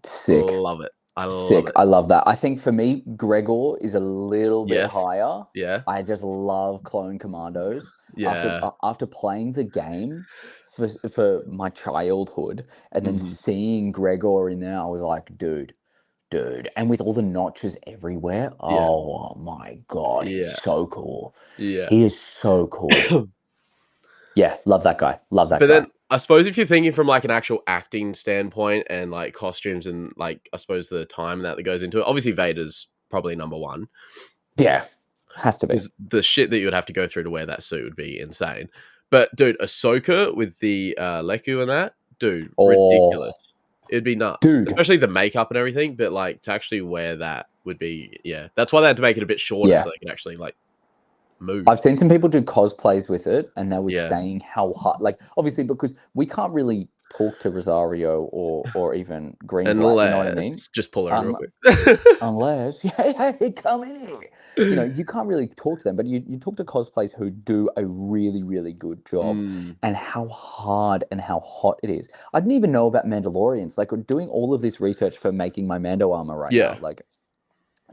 [SPEAKER 1] Sick.
[SPEAKER 2] Love it. I love
[SPEAKER 1] Sick.
[SPEAKER 2] it.
[SPEAKER 1] I love that. I think for me, Gregor is a little bit
[SPEAKER 2] Yes.
[SPEAKER 1] higher.
[SPEAKER 2] Yeah.
[SPEAKER 1] I just love Clone Commandos.
[SPEAKER 2] Yeah.
[SPEAKER 1] After playing the game for my childhood and then
[SPEAKER 2] Mhm.
[SPEAKER 1] seeing Gregor in there, I was like, dude. And with all the notches everywhere,
[SPEAKER 2] Yeah.
[SPEAKER 1] oh my God, he's
[SPEAKER 2] Yeah.
[SPEAKER 1] so cool.
[SPEAKER 2] Yeah.
[SPEAKER 1] He is so cool. Yeah, love that guy. Love that
[SPEAKER 2] But
[SPEAKER 1] guy.
[SPEAKER 2] then I suppose if you're thinking from like an actual acting standpoint and like costumes and like I suppose the time that goes into it, obviously Vader's probably number one
[SPEAKER 1] Yeah, has to be.
[SPEAKER 2] because the shit that you would have to go through to wear that suit would be insane. But dude, Ahsoka with the Leku and that, dude, ridiculous.
[SPEAKER 1] Oh,
[SPEAKER 2] It'd be nuts,
[SPEAKER 1] dude.
[SPEAKER 2] especially the makeup and everything. But like to actually wear that would be yeah. That's why they had to make it a bit shorter
[SPEAKER 1] Yeah.
[SPEAKER 2] so they could actually like
[SPEAKER 1] I've
[SPEAKER 2] move.
[SPEAKER 1] seen some people do cosplays with it, and they were
[SPEAKER 2] Yeah,
[SPEAKER 1] saying how hard, like, obviously, because we can't really talk to Rosario or even Greenblatt, you know what I mean?
[SPEAKER 2] unless just pull her in real
[SPEAKER 1] Un
[SPEAKER 2] quick.
[SPEAKER 1] Unless, hey, come in here. You know, you can't really talk to them, but you talk to cosplays who do a really, really good job,
[SPEAKER 2] Mm,
[SPEAKER 1] and how hard and how hot it is. I didn't even know about Mandalorians. Like, doing all of this research for making my Mando armor right now.
[SPEAKER 2] yeah.
[SPEAKER 1] Like,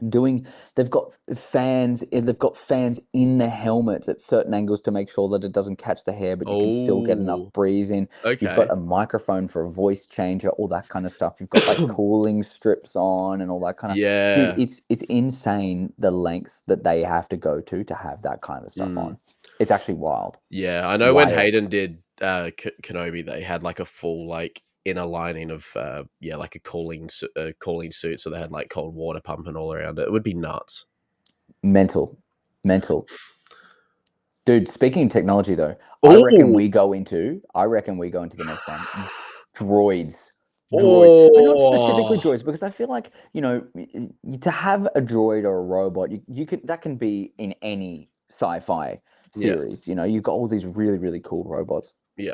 [SPEAKER 1] doing they've got fans in the helmets at certain angles to make sure that it doesn't catch the hair, but you can still get enough
[SPEAKER 2] Oh,
[SPEAKER 1] breeze in. You've got
[SPEAKER 2] okay.
[SPEAKER 1] a microphone for a voice changer, all that kind of stuff. You've got like cooling strips on and all that kind of, dude,
[SPEAKER 2] Yeah.
[SPEAKER 1] it's insane the lengths that they have to go to have that kind of stuff
[SPEAKER 2] Mm,
[SPEAKER 1] on. It's actually wild.
[SPEAKER 2] yeah. I know when
[SPEAKER 1] Wild.
[SPEAKER 2] Hayden did Kenobi, they had like a full like inner lining of yeah, like a cooling suit, so they had like cold water pumping all around it. It would be nuts.
[SPEAKER 1] Mental. Mental. Dude, speaking of technology though,
[SPEAKER 2] Oh,
[SPEAKER 1] I reckon we go into the next one. Droids. Droids. But not specifically
[SPEAKER 2] oh,
[SPEAKER 1] droids, because I feel like, to have a droid or a robot, you can that can be in any sci-fi
[SPEAKER 2] yeah,
[SPEAKER 1] series. You know, you've got all these really, really cool robots.
[SPEAKER 2] yeah,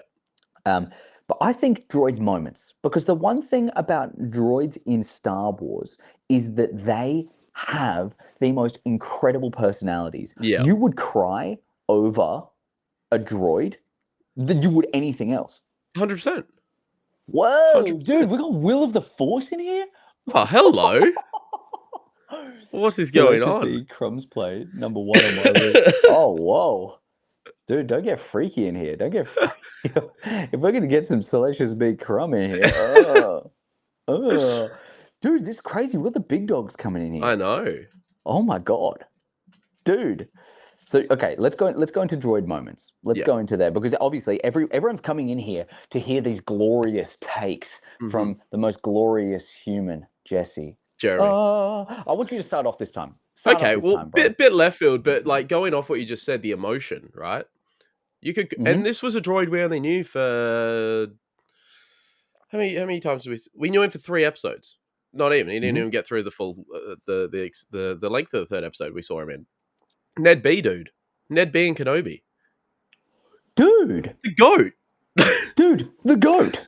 [SPEAKER 1] Um, but I think droid moments, because the one thing about droids in Star Wars is that they have the most incredible personalities.
[SPEAKER 2] yeah,
[SPEAKER 1] You would cry over a droid than you would anything else.
[SPEAKER 2] 100%,
[SPEAKER 1] Whoa, dude,
[SPEAKER 2] 100%.
[SPEAKER 1] we got Will of the Force in here?
[SPEAKER 2] Oh, hello. What is going
[SPEAKER 1] Delicious
[SPEAKER 2] on?
[SPEAKER 1] B Crumbs play, number one on my list. Oh, whoa. Dude, don't get freaky in here. Don't get freaky. If we're gonna get some Salacious B Crumb in here, dude, this is crazy. What the big dogs coming in
[SPEAKER 2] I
[SPEAKER 1] here?
[SPEAKER 2] know.
[SPEAKER 1] Oh my God, dude. So okay, let's go into droid moments. Let's
[SPEAKER 2] Yeah.
[SPEAKER 1] go into there, because obviously everyone's coming in here to hear these glorious takes
[SPEAKER 2] Hmm.
[SPEAKER 1] from the most glorious human, Jesse.
[SPEAKER 2] Jeremy.
[SPEAKER 1] I want you to start off this time. Start off
[SPEAKER 2] Okay,
[SPEAKER 1] this
[SPEAKER 2] well,
[SPEAKER 1] time, bro.
[SPEAKER 2] bit left field, but like going off what you just said, the emotion, right? You could, and
[SPEAKER 1] Hmm.
[SPEAKER 2] this was a droid we only knew for how many times did we knew him for 3 episodes? Not even. He didn't
[SPEAKER 1] Hmm.
[SPEAKER 2] even get through the full the length of the third episode we saw him in. Ned B, dude. Ned B and Kenobi,
[SPEAKER 1] Dude,
[SPEAKER 2] the goat.
[SPEAKER 1] dude, the goat.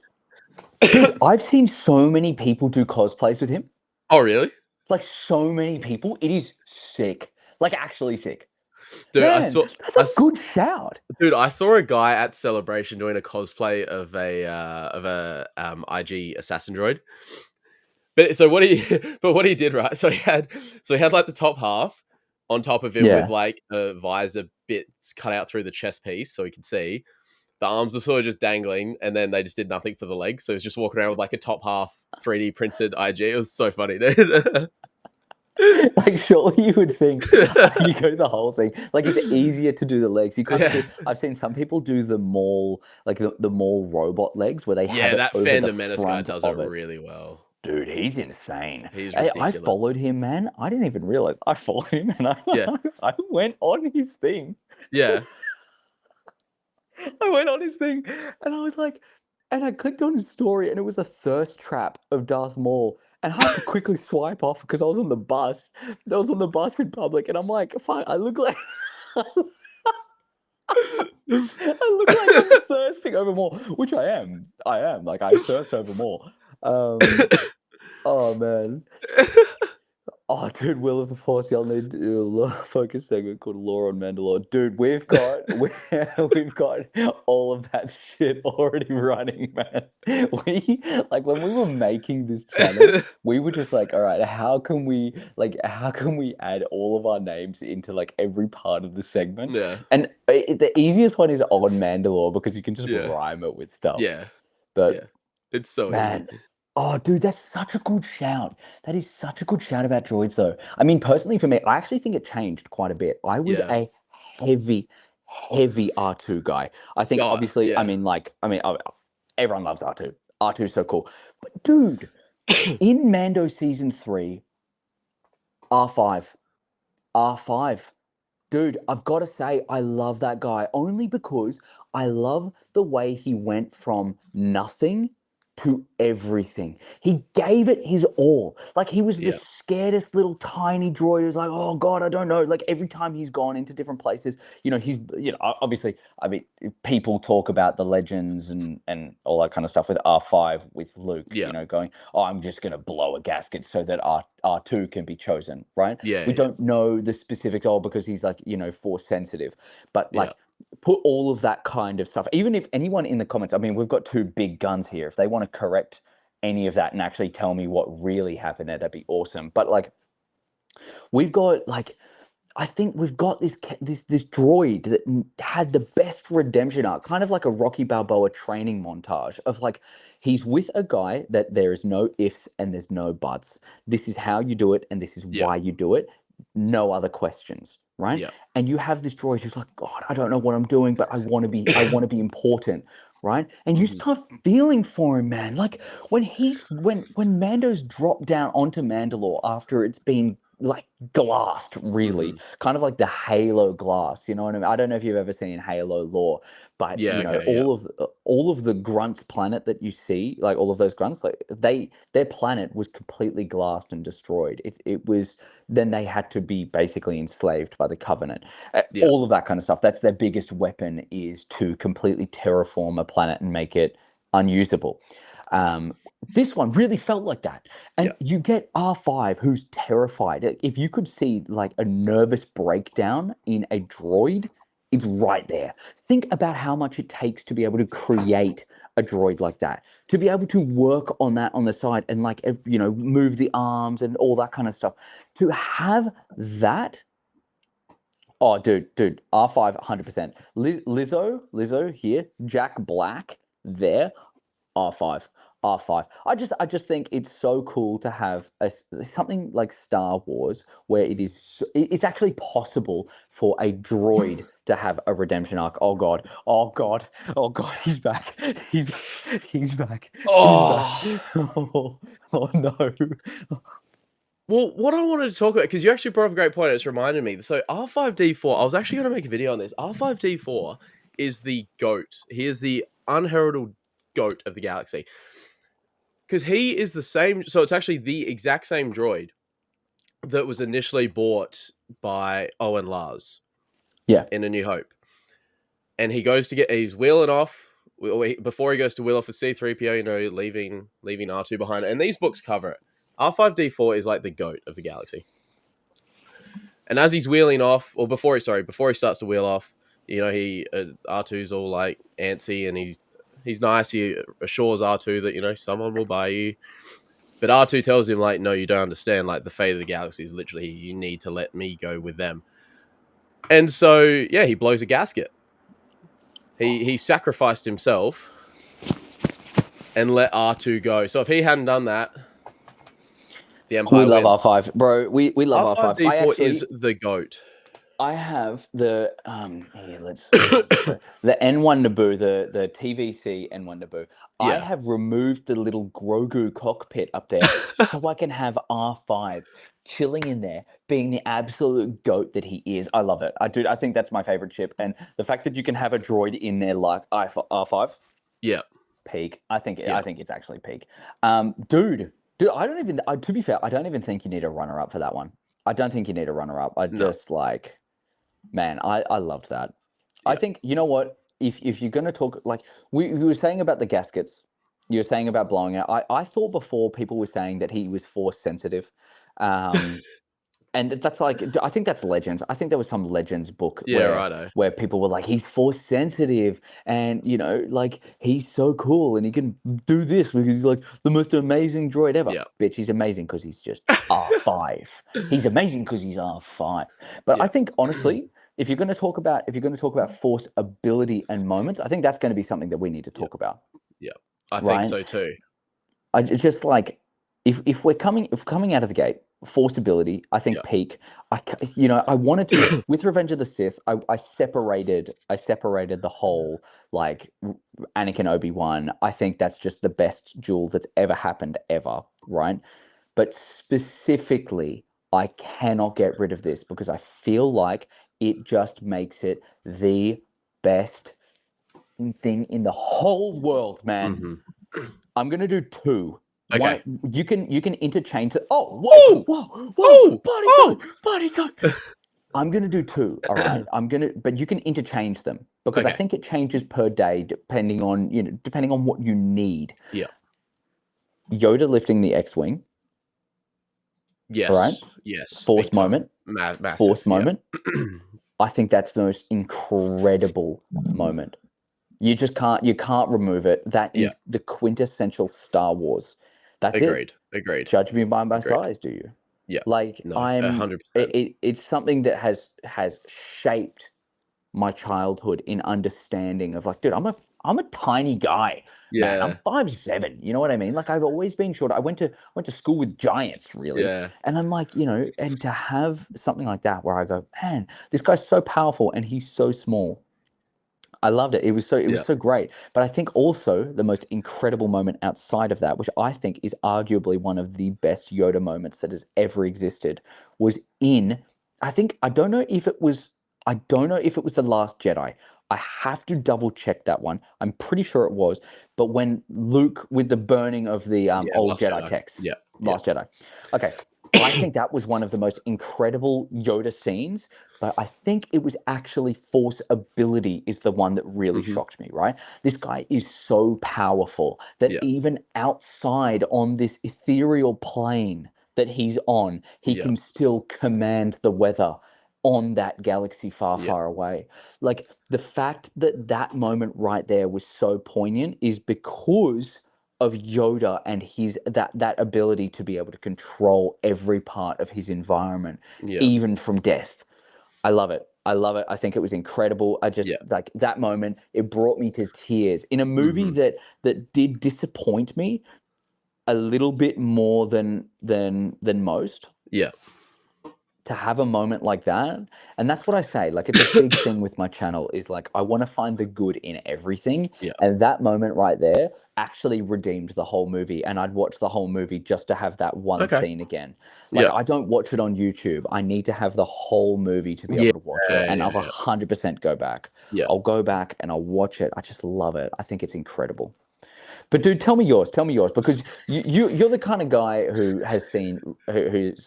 [SPEAKER 1] Dude, I've seen so many people do cosplays with him.
[SPEAKER 2] Oh, really?
[SPEAKER 1] Like, so many people. It is sick. Like, actually sick.
[SPEAKER 2] Dude,
[SPEAKER 1] Man, that's a good shout.
[SPEAKER 2] I saw a guy at Celebration doing a cosplay of a IG assassin droid. But so what he but what he did, right? So he had like the top half on top of him with
[SPEAKER 1] Yeah.
[SPEAKER 2] like a visor bits cut out through the chest piece so he could see. The arms were sort of just dangling, and then they just did nothing for the legs. So he's just walking around with like a top half 3D printed IG. It was so funny, dude.
[SPEAKER 1] Like, surely you would think you go the whole thing. Like, it's easier to do the legs. You kind of
[SPEAKER 2] Yeah.
[SPEAKER 1] do. I've seen some people do the mall, like the mall robot legs, where they have
[SPEAKER 2] Yeah,
[SPEAKER 1] it
[SPEAKER 2] that
[SPEAKER 1] over the
[SPEAKER 2] Fandom Menace guy
[SPEAKER 1] front
[SPEAKER 2] does it
[SPEAKER 1] of it.
[SPEAKER 2] really well.
[SPEAKER 1] Dude, he's insane.
[SPEAKER 2] He's
[SPEAKER 1] I
[SPEAKER 2] ridiculous.
[SPEAKER 1] followed him, man. I didn't even realize I followed him, and
[SPEAKER 2] Yeah.
[SPEAKER 1] I went on his thing.
[SPEAKER 2] Yeah.
[SPEAKER 1] I went on his thing, and I was like, and I clicked on his story, and it was a thirst trap of Darth Maul. And I had to quickly swipe off because I was on the bus. I was on the bus in public, and I'm like, fuck, I look like I look like I'm thirsting over more, which I am. I am. Like, I thirst over more. Um, oh man. Oh, dude, Will of the Force, y'all need to do a focus segment called Law on Mandalore. Dude, we've got all of that shit already running, man. We like when we were making this channel, we were just like, all right, how can we add all of our names into like every part of the segment?
[SPEAKER 2] Yeah,
[SPEAKER 1] And the easiest one is on Mandalore because you can just
[SPEAKER 2] yeah,
[SPEAKER 1] rhyme it with stuff.
[SPEAKER 2] yeah,
[SPEAKER 1] But
[SPEAKER 2] yeah. It's so easy.
[SPEAKER 1] man, oh, dude, that's such a good shout. That is such a good shout about droids, though. I mean, personally, for me, I actually think it changed quite a bit. I was
[SPEAKER 2] Yeah.
[SPEAKER 1] a heavy, heavy R2 guy. I think,
[SPEAKER 2] Oh,
[SPEAKER 1] obviously,
[SPEAKER 2] yeah.
[SPEAKER 1] everyone loves R2. R2 is so cool. But, dude, in Mando season 3, R5, R5. Dude, I've got to say, I love that guy only because I love the way he went from nothing to everything. He gave it his all. Like he was the
[SPEAKER 2] Yeah,
[SPEAKER 1] scaredest little tiny droid. He was like, oh God, I don't know. Like every time he's gone into different places, obviously, I mean, people talk about the legends and all that kind of stuff with R5 with Luke,
[SPEAKER 2] yeah,
[SPEAKER 1] going, oh, I'm just gonna blow a gasket so that R2 can be chosen, right?
[SPEAKER 2] yeah,
[SPEAKER 1] We
[SPEAKER 2] yeah,
[SPEAKER 1] don't know the specific all because he's like, force sensitive. But
[SPEAKER 2] yeah,
[SPEAKER 1] like put all of that kind of stuff. Even if anyone in the comments, I mean, we've got two big guns here. If they want to correct any of that and actually tell me what really happened there, that'd be awesome. But like we've got like I think we've got this droid that had the best redemption arc, kind of like a Rocky Balboa training montage of like he's with a guy that there is no ifs and there's no buts. This is how you do it, and this is
[SPEAKER 2] yeah,
[SPEAKER 1] why you do it. No other questions, right?
[SPEAKER 2] yeah.
[SPEAKER 1] And you have this droid who's like, God, I don't know what I'm doing, but I want to be important, right? And you
[SPEAKER 2] Mhm,
[SPEAKER 1] start feeling for him, man. Like when Mando's dropped down onto Mandalore after it's been like glassed, really,
[SPEAKER 2] mhm.
[SPEAKER 1] kind of like the Halo glass. You know what I mean? I don't know if you've ever seen Halo lore, but
[SPEAKER 2] Yeah, okay, yeah,
[SPEAKER 1] all of the grunts planet that you see, like all of those grunts, like their planet was completely glassed and destroyed. It was then they had to be basically enslaved by the Covenant.
[SPEAKER 2] yeah,
[SPEAKER 1] All of that kind of stuff. That's their biggest weapon is to completely terraform a planet and make it unusable. Um, this one really felt like that.
[SPEAKER 2] yeah,
[SPEAKER 1] And you get R5 who's terrified. If you could see like a nervous breakdown in a droid, it's right there. Think about how much it takes to be able to create a droid like that, to be able to work on that on the side and like move the arms and all that kind of stuff. To have that, oh dude, R5 100%. Lizzo here, Jack Black there, R5. R5. I just think it's so cool to have something like Star Wars where it's actually possible for a droid to have a redemption arc. Oh God. Oh God. Oh God, he's back. He's back. He's back.
[SPEAKER 2] Oh,
[SPEAKER 1] Oh, oh no.
[SPEAKER 2] well, what I wanted to talk about, because you actually brought up a great point, it's reminded me. So R5D4, I was actually going to make a video on this. R5D4 is the GOAT. He is the unheralded GOAT of the galaxy. Because he is the same, so it's actually the exact same droid that was initially bought by Owen Lars
[SPEAKER 1] Yeah.
[SPEAKER 2] in A New Hope. And he's wheeling off, before he goes to wheel off with C3PO, leaving R2 behind. And these books cover it. R5D4 is like the GOAT of the galaxy. And as he's wheeling off, or before he starts to wheel off, he R2's all like antsy and he's nice. He assures R2 that someone will buy you. But R2 tells him like, no, you don't understand. Like the fate of the galaxy is literally you need to let me go with them. And so yeah, he blows a gasket. He sacrificed himself and let R2 go. So if he hadn't done that, the
[SPEAKER 1] We
[SPEAKER 2] Empire
[SPEAKER 1] love
[SPEAKER 2] wins.
[SPEAKER 1] R5, bro. We love R5.
[SPEAKER 2] R5D4 is the goat.
[SPEAKER 1] I have the here, let's show the N1 Naboo, the TVC N1 Naboo. I
[SPEAKER 2] Yeah.
[SPEAKER 1] have removed the little Grogu cockpit up there so I can have R5 chilling in there, being the absolute goat that he is. I love it. I think that's my favorite chip. And the fact that you can have a droid in there like R5,
[SPEAKER 2] Yeah.
[SPEAKER 1] peak. I think
[SPEAKER 2] Yeah.
[SPEAKER 1] it's actually peak. Dude, I don't even to be fair, I don't even think you need a runner up for that one. I don't think you need a runner up. I
[SPEAKER 2] No.
[SPEAKER 1] just like Man, I loved that. I
[SPEAKER 2] Yeah.
[SPEAKER 1] think you know what? If you're gonna talk like we were saying about the gaskets, you were saying about blowing out. I thought before people were saying that he was force sensitive. Um, And that's like, I think that's Legends. I think there was some Legends book
[SPEAKER 2] Yeah, righto.
[SPEAKER 1] where people were like, he's force sensitive, and like he's so cool, and he can do this because he's like the most amazing droid ever.
[SPEAKER 2] Yeah.
[SPEAKER 1] Bitch, he's amazing because he's just R5. He's amazing because he's R5. But
[SPEAKER 2] Yeah.
[SPEAKER 1] I think honestly, if you're going to talk about force ability and moments, I think that's going to be something that we need to
[SPEAKER 2] Yeah.
[SPEAKER 1] talk about,
[SPEAKER 2] Yeah. I think
[SPEAKER 1] right?
[SPEAKER 2] so too.
[SPEAKER 1] It's just like if coming out of the gate, forced ability, I think
[SPEAKER 2] Yeah.
[SPEAKER 1] peak. I wanted to with Revenge of the Sith. I separated the whole like Anakin Obi-Wan. I think that's just the best duel that's ever happened ever, right? But specifically, I cannot get rid of this because I feel like it just makes it the best thing in the whole world, man.
[SPEAKER 2] Hmm.
[SPEAKER 1] I'm gonna do two. One,
[SPEAKER 2] Okay.
[SPEAKER 1] you can interchange it. Oh, whoa,
[SPEAKER 2] Oh,
[SPEAKER 1] whoa, whoa,
[SPEAKER 2] oh,
[SPEAKER 1] bodyguard,
[SPEAKER 2] oh.
[SPEAKER 1] bodyguard. I'm gonna do two. All right. But you can interchange them because I
[SPEAKER 2] Okay.
[SPEAKER 1] think it changes per day depending on what you need.
[SPEAKER 2] Yeah.
[SPEAKER 1] Yoda lifting the X-wing. All right.
[SPEAKER 2] Yes. Yes.
[SPEAKER 1] Force
[SPEAKER 2] Big time.
[SPEAKER 1] moment.
[SPEAKER 2] Massive.
[SPEAKER 1] Force
[SPEAKER 2] Yeah.
[SPEAKER 1] moment. I think that's the most incredible moment. You can't remove it. That
[SPEAKER 2] Yeah.
[SPEAKER 1] is the quintessential Star Wars. That's it.
[SPEAKER 2] Agreed. Agreed.
[SPEAKER 1] Judge me by my
[SPEAKER 2] Agreed.
[SPEAKER 1] size, do you?
[SPEAKER 2] Yeah.
[SPEAKER 1] Like
[SPEAKER 2] No.
[SPEAKER 1] I'm
[SPEAKER 2] 100%.
[SPEAKER 1] it's something that has shaped my childhood in understanding of like, dude, I'm a tiny guy, man. I'm
[SPEAKER 2] Yeah.
[SPEAKER 1] 5'7". You know what I mean? Like I've always been short. I went to school with giants, really.
[SPEAKER 2] Yeah.
[SPEAKER 1] And I'm like, and to have something like that where I go, man, this guy's so powerful and he's so small. I loved it. It was
[SPEAKER 2] Yeah.
[SPEAKER 1] so great. But I think also the most incredible moment outside of that, which I think is arguably one of the best Yoda moments that has ever existed, was in I don't know if it was The Last Jedi. I have to double check that one. I'm pretty sure it was. But when Luke with the burning of the
[SPEAKER 2] Yeah.
[SPEAKER 1] old
[SPEAKER 2] Last
[SPEAKER 1] Jedi
[SPEAKER 2] Jedi.
[SPEAKER 1] texts,
[SPEAKER 2] Yeah. Yeah.
[SPEAKER 1] Last Jedi. Okay. I think that was one of the most incredible Yoda scenes, but I think it was actually force ability is the one that really
[SPEAKER 2] Hmm.
[SPEAKER 1] shocked me, right? This guy is so powerful that
[SPEAKER 2] Yeah.
[SPEAKER 1] even outside on this ethereal plane that he's on, he
[SPEAKER 2] Yeah.
[SPEAKER 1] can still command the weather on that galaxy far,
[SPEAKER 2] Yeah.
[SPEAKER 1] far away. Like the fact that that moment right there was so poignant is because of Yoda and his that ability to be able to control every part of his environment,
[SPEAKER 2] Yeah.
[SPEAKER 1] even from death. I love it. I love it. I think it was incredible. I just
[SPEAKER 2] Yeah.
[SPEAKER 1] like that moment. It brought me to tears in a movie
[SPEAKER 2] Hmm.
[SPEAKER 1] that did disappoint me a little bit more than most.
[SPEAKER 2] Yeah.
[SPEAKER 1] To have a moment like that, and that's what I say. Like it's a big thing with my channel is like I want to find the good in everything,
[SPEAKER 2] Yeah.
[SPEAKER 1] and that moment right there actually redeemed the whole movie. And I'd watch the whole movie just to have that one
[SPEAKER 2] Okay.
[SPEAKER 1] scene again. Like
[SPEAKER 2] Yeah.
[SPEAKER 1] I don't watch it on YouTube. I need to have the whole movie to be
[SPEAKER 2] Yeah.
[SPEAKER 1] able to watch it,
[SPEAKER 2] Yeah.
[SPEAKER 1] and I'll
[SPEAKER 2] Yeah.
[SPEAKER 1] 100% go back.
[SPEAKER 2] Yeah.
[SPEAKER 1] I'll go back and I'll watch it. I just love it. I think it's incredible. But dude, tell me yours. Tell me yours because you're the kind of guy who's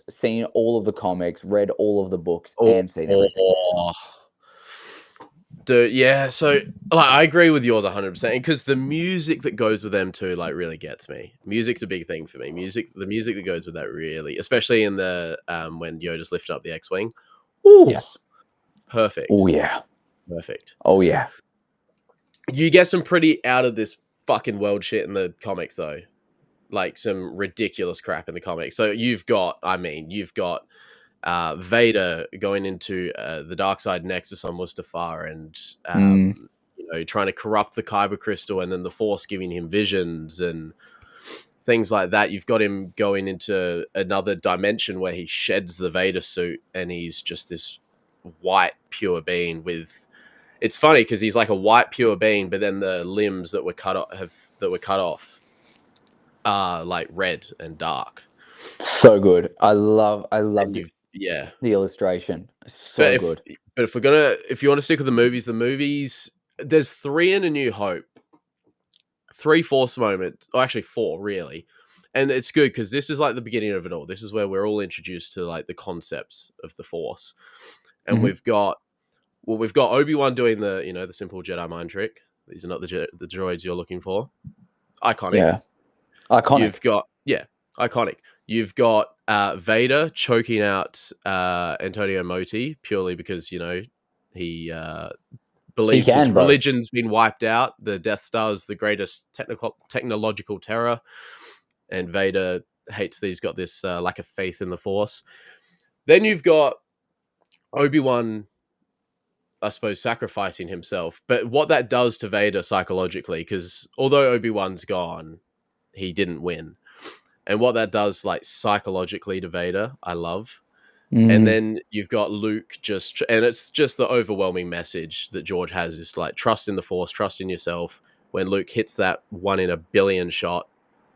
[SPEAKER 1] seen all of the comics, read all of the books,
[SPEAKER 2] Oh,
[SPEAKER 1] and seen everything.
[SPEAKER 2] dude, yeah. So, like, I agree with yours 100% because the music that goes with them too, like, really gets me. Music's a big thing for me. The music that goes with that, really, especially in the when Yoda's lifting up the X-wing. Ooh,
[SPEAKER 1] Yes.
[SPEAKER 2] perfect,
[SPEAKER 1] Oh yeah.
[SPEAKER 2] perfect.
[SPEAKER 1] Oh yeah.
[SPEAKER 2] You get some pretty out of this fucking world shit in the comics, though. Like some ridiculous crap in the comics. So you've got Vader going into the dark side nexus on Mustafar and
[SPEAKER 1] Mm,
[SPEAKER 2] trying to corrupt the Kyber crystal, and then the Force giving him visions and things like that. You've got him going into another dimension where he sheds the Vader suit and he's just this white pure being with. It's funny because he's like a white pure being, but then the limbs that were cut off are like red and dark.
[SPEAKER 1] so good. I love
[SPEAKER 2] And yeah.
[SPEAKER 1] the illustration.
[SPEAKER 2] But
[SPEAKER 1] So
[SPEAKER 2] if
[SPEAKER 1] good.
[SPEAKER 2] but if you want to stick with the movies, there's three in A New Hope, three Force moments, or actually four really, and it's good because this is like the beginning of it all. This is where we're all introduced to like the concepts of the Force, and
[SPEAKER 1] Hmm.
[SPEAKER 2] we've got Obi-Wan doing the simple Jedi mind trick. These are not the droids you're looking for. Iconic.
[SPEAKER 1] Yeah. Iconic.
[SPEAKER 2] You've got iconic. You've got Vader choking out Antonio Moti purely because he
[SPEAKER 1] He
[SPEAKER 2] believes his
[SPEAKER 1] can, bro.
[SPEAKER 2] religion's been wiped out. The Death Star is the greatest technological terror, and Vader hates that he's got this lack of faith in the Force. Then you've got Obi-Wan, I suppose, sacrificing himself. But what that does to Vader psychologically, because although Obi-Wan's gone, he didn't win. And what that does, like, psychologically to Vader, I love. And
[SPEAKER 1] Mm,
[SPEAKER 2] then you've got Luke and it's just the overwhelming message that George has is like, trust in the Force, trust in yourself. When Luke hits that 1 in a billion shot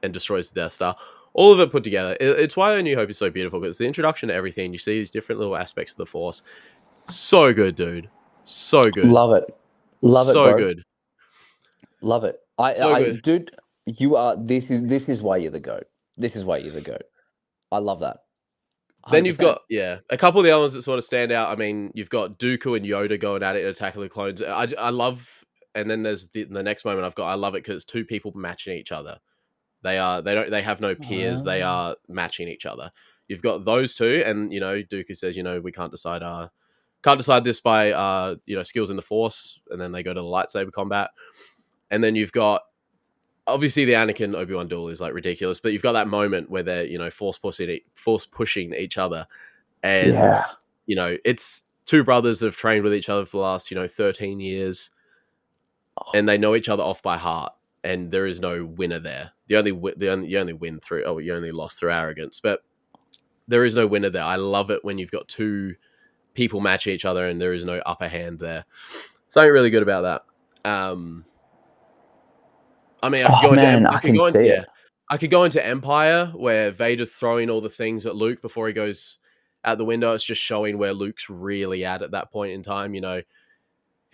[SPEAKER 2] and destroys the Death Star, all of it put together. It's why A New Hope is so beautiful, because the introduction to everything, you see these different little aspects of the Force. So good, dude. So good.
[SPEAKER 1] love it. Love it,
[SPEAKER 2] So
[SPEAKER 1] bro.
[SPEAKER 2] good.
[SPEAKER 1] Love it.
[SPEAKER 2] So good.
[SPEAKER 1] Dude, you are. This is why you're the goat. This is why you're the goat. I love that.
[SPEAKER 2] Then
[SPEAKER 1] Hundred
[SPEAKER 2] you've
[SPEAKER 1] percent.
[SPEAKER 2] got, a couple of the other ones that sort of stand out. I mean, you've got Dooku and Yoda going at it in Attack of the Clones. I love, and then there's the next moment I've got. I love it because it's two people matching each other. They have no peers. They are matching each other. You've got those two, and Dooku says, we can't decide this by skills in the Force, and then they go to the lightsaber combat, and then you've got obviously the Anakin Obi-Wan duel is like ridiculous, but you've got that moment where they're force pushing each other, and
[SPEAKER 1] Yeah.
[SPEAKER 2] it's two brothers that have trained with each other for the last 13 years, and they know each other off by heart, and there is no winner there. You only win through, you only lost through arrogance, but there is no winner there. I love it when you've got two people match each other and there is no upper hand there. Something really good about that. I mean,
[SPEAKER 1] Oh man, I can see it.
[SPEAKER 2] I could go into Empire where Vader's throwing all the things at Luke before he goes out the window. It's just showing where Luke's really at that point in time. He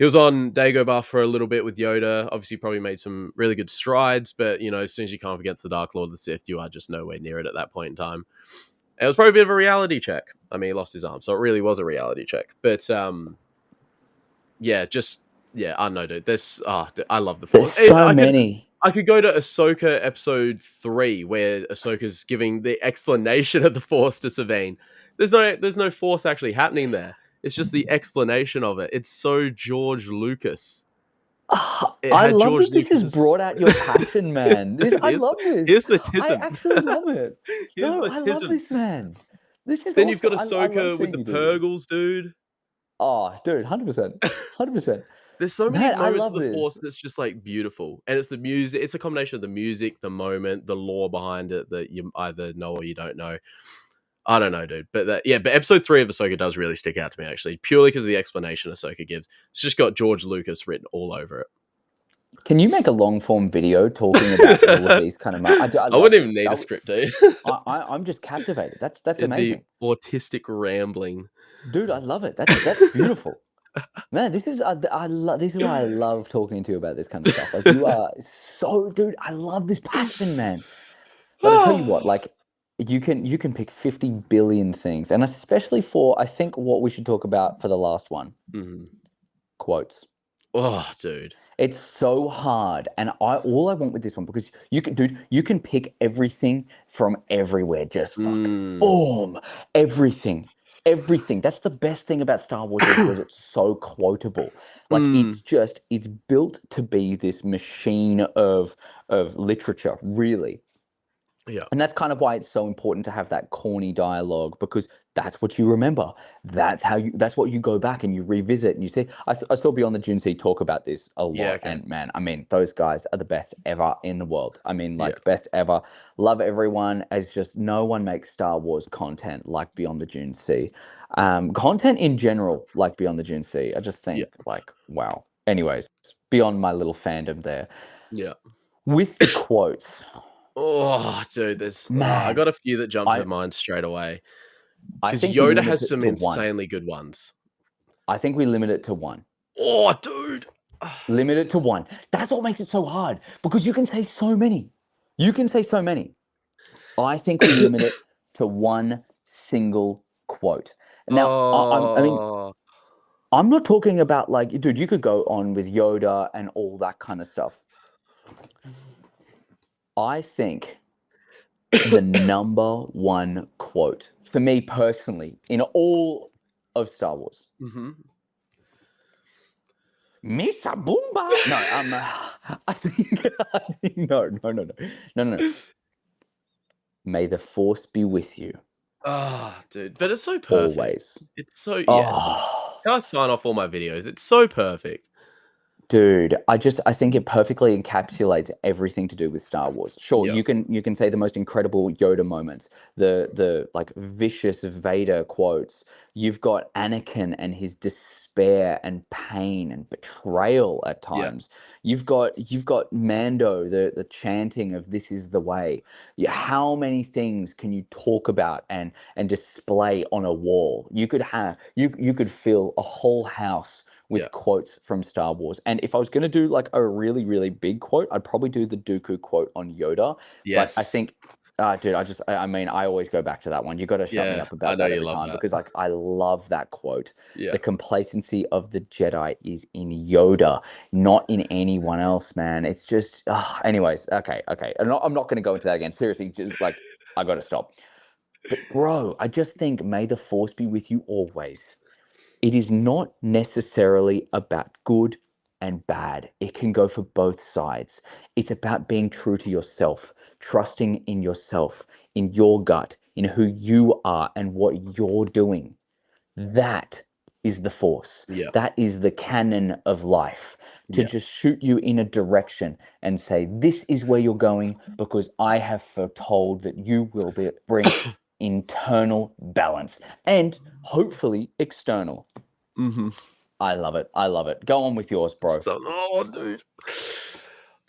[SPEAKER 2] was on Dagobah for a little bit with Yoda. Obviously, probably made some really good strides, but as soon as you come up against the Dark Lord of the Sith, you are just nowhere near it at that point in time. It was probably a bit of a reality check. I mean, he lost his arm, so it really was a reality check. But I don't know, dude. I love the
[SPEAKER 1] There's
[SPEAKER 2] Force.
[SPEAKER 1] so many.
[SPEAKER 2] I could go to Ahsoka episode 3, where Ahsoka's giving the explanation of the Force to Sabine. There's no Force actually happening there. It's just the explanation of it. It's so George Lucas. It
[SPEAKER 1] I
[SPEAKER 2] had
[SPEAKER 1] love
[SPEAKER 2] George
[SPEAKER 1] that this has
[SPEAKER 2] Lucas's.
[SPEAKER 1] brought out your passion, man.
[SPEAKER 2] Dude,
[SPEAKER 1] I love this.
[SPEAKER 2] here's the
[SPEAKER 1] I
[SPEAKER 2] tism.
[SPEAKER 1] actually love it.
[SPEAKER 2] Here's
[SPEAKER 1] No,
[SPEAKER 2] the
[SPEAKER 1] I love
[SPEAKER 2] tism.
[SPEAKER 1] this, man. This is
[SPEAKER 2] Then you've
[SPEAKER 1] awesome.
[SPEAKER 2] got
[SPEAKER 1] I love
[SPEAKER 2] Ahsoka with
[SPEAKER 1] seeing
[SPEAKER 2] the
[SPEAKER 1] you do this.
[SPEAKER 2] Purgles, dude.
[SPEAKER 1] Oh, dude, 100%. 100%.
[SPEAKER 2] There's so many
[SPEAKER 1] Man, I
[SPEAKER 2] moments of
[SPEAKER 1] love
[SPEAKER 2] the
[SPEAKER 1] this.
[SPEAKER 2] Force that's just like beautiful, and it's the music. It's a combination of the music, the moment, the lore behind it that you either know or you don't know. I don't know, dude, but but episode 3 of Ahsoka does really stick out to me, actually, purely because of the explanation Ahsoka gives. It's just got George Lucas written all over
[SPEAKER 1] Can you make a long form video talking about all of
[SPEAKER 2] it.
[SPEAKER 1] these kind of I
[SPEAKER 2] I
[SPEAKER 1] love
[SPEAKER 2] wouldn't even
[SPEAKER 1] this.
[SPEAKER 2] need a script, dude.
[SPEAKER 1] I'm just captivated. That's
[SPEAKER 2] It'd be
[SPEAKER 1] amazing.
[SPEAKER 2] autistic rambling.
[SPEAKER 1] Dude, I love it. That's beautiful. Man, this is this is why I love talking to you about this kind of stuff. Like you are so, dude, I love this passion, man. But I tell you what, like you can pick 50 billion things, and especially for I think what we should talk about for the last one,
[SPEAKER 2] Mhm.
[SPEAKER 1] quotes.
[SPEAKER 2] Oh, dude.
[SPEAKER 1] It's so hard, and all I want with this one, because you can, dude, you can pick everything from everywhere, just fucking
[SPEAKER 2] Mm.
[SPEAKER 1] boom, everything, everything. That's the best thing about Star Wars is it's so quotable. Like
[SPEAKER 2] Mm.
[SPEAKER 1] it's built to be this machine of literature, really.
[SPEAKER 2] Yeah.
[SPEAKER 1] And that's kind of why it's so important to have that corny dialogue, because that's what you remember. That's what you go back and you revisit and you see. I saw Beyond the Dune Sea talk about this a
[SPEAKER 2] Yeah.
[SPEAKER 1] lot.
[SPEAKER 2] Okay.
[SPEAKER 1] And man, I mean, those guys are the best ever in the world. I mean,
[SPEAKER 2] Yeah.
[SPEAKER 1] like best ever. Love everyone, as just no one makes Star Wars content like Beyond the Dune Sea. Content in general, like Beyond the Dune Sea. I just
[SPEAKER 2] Yeah.
[SPEAKER 1] think like, wow. Anyways, beyond my little fandom there.
[SPEAKER 2] Yeah.
[SPEAKER 1] With the quotes,
[SPEAKER 2] Oh, dude, I
[SPEAKER 1] man,
[SPEAKER 2] got a few that jumped to
[SPEAKER 1] I
[SPEAKER 2] mind straight away
[SPEAKER 1] I
[SPEAKER 2] because
[SPEAKER 1] think we
[SPEAKER 2] Yoda
[SPEAKER 1] limit
[SPEAKER 2] has
[SPEAKER 1] it
[SPEAKER 2] some
[SPEAKER 1] to one.
[SPEAKER 2] insanely good ones.
[SPEAKER 1] I think we limit it to one.
[SPEAKER 2] Oh, dude.
[SPEAKER 1] Limit it to one. That's what makes it so hard, because you can say so many. You can say so many. I think we limit it to one single quote. Now, I mean,
[SPEAKER 2] Oh,
[SPEAKER 1] I'm not talking about like, dude, you could go on with Yoda and all that kind of stuff. I think the number one quote for me personally in all of Star Wars.
[SPEAKER 2] Hmm.
[SPEAKER 1] Misa Boomba. No, I think, no. May the force be with you
[SPEAKER 2] Ah, dude, but it's so perfect.
[SPEAKER 1] always.
[SPEAKER 2] It's so yes.
[SPEAKER 1] Oh,
[SPEAKER 2] Can I sign off all my videos? It's so perfect.
[SPEAKER 1] dude, I think it perfectly encapsulates everything to do with Star Wars. Sure,
[SPEAKER 2] Yeah,
[SPEAKER 1] you can say the most incredible Yoda moments, the like vicious Vader quotes. You've got Anakin and his despair and pain and betrayal at
[SPEAKER 2] yeah,
[SPEAKER 1] times. You've got Mando, the chanting of "This is the way." Yeah, how many things can you talk about and display on a wall? You could fill a whole house
[SPEAKER 2] yeah.
[SPEAKER 1] with quotes from Star Wars. And if I was going to do like a really, really big quote, I'd probably do the Dooku quote on Yoda. But I
[SPEAKER 2] Yes.
[SPEAKER 1] think, dude, I mean, I always go back to that one. You got to shut me
[SPEAKER 2] Yeah,
[SPEAKER 1] up
[SPEAKER 2] I
[SPEAKER 1] about
[SPEAKER 2] know
[SPEAKER 1] that
[SPEAKER 2] you
[SPEAKER 1] every
[SPEAKER 2] love
[SPEAKER 1] time
[SPEAKER 2] that.
[SPEAKER 1] because like I love that quote.
[SPEAKER 2] Yeah.
[SPEAKER 1] The complacency of the Jedi is in Yoda, not in anyone else, man. It's just, anyways, okay. I'm not going to go into that again. Seriously, just like I got to stop. But bro, I just think may the force be with you always. It is not necessarily about good and bad. It can go for both sides. It's about being true to yourself, trusting in yourself, in your gut, in who you are and what you're doing. That is the force.
[SPEAKER 2] Yeah.
[SPEAKER 1] That is the canon of life. To
[SPEAKER 2] Yeah.
[SPEAKER 1] just shoot you in a direction and say, this is where you're going because I have foretold that you will bring internal balance and hopefully external.
[SPEAKER 2] Hmm.
[SPEAKER 1] I love it. I love it. Go on with yours, bro.
[SPEAKER 2] So, oh, dude.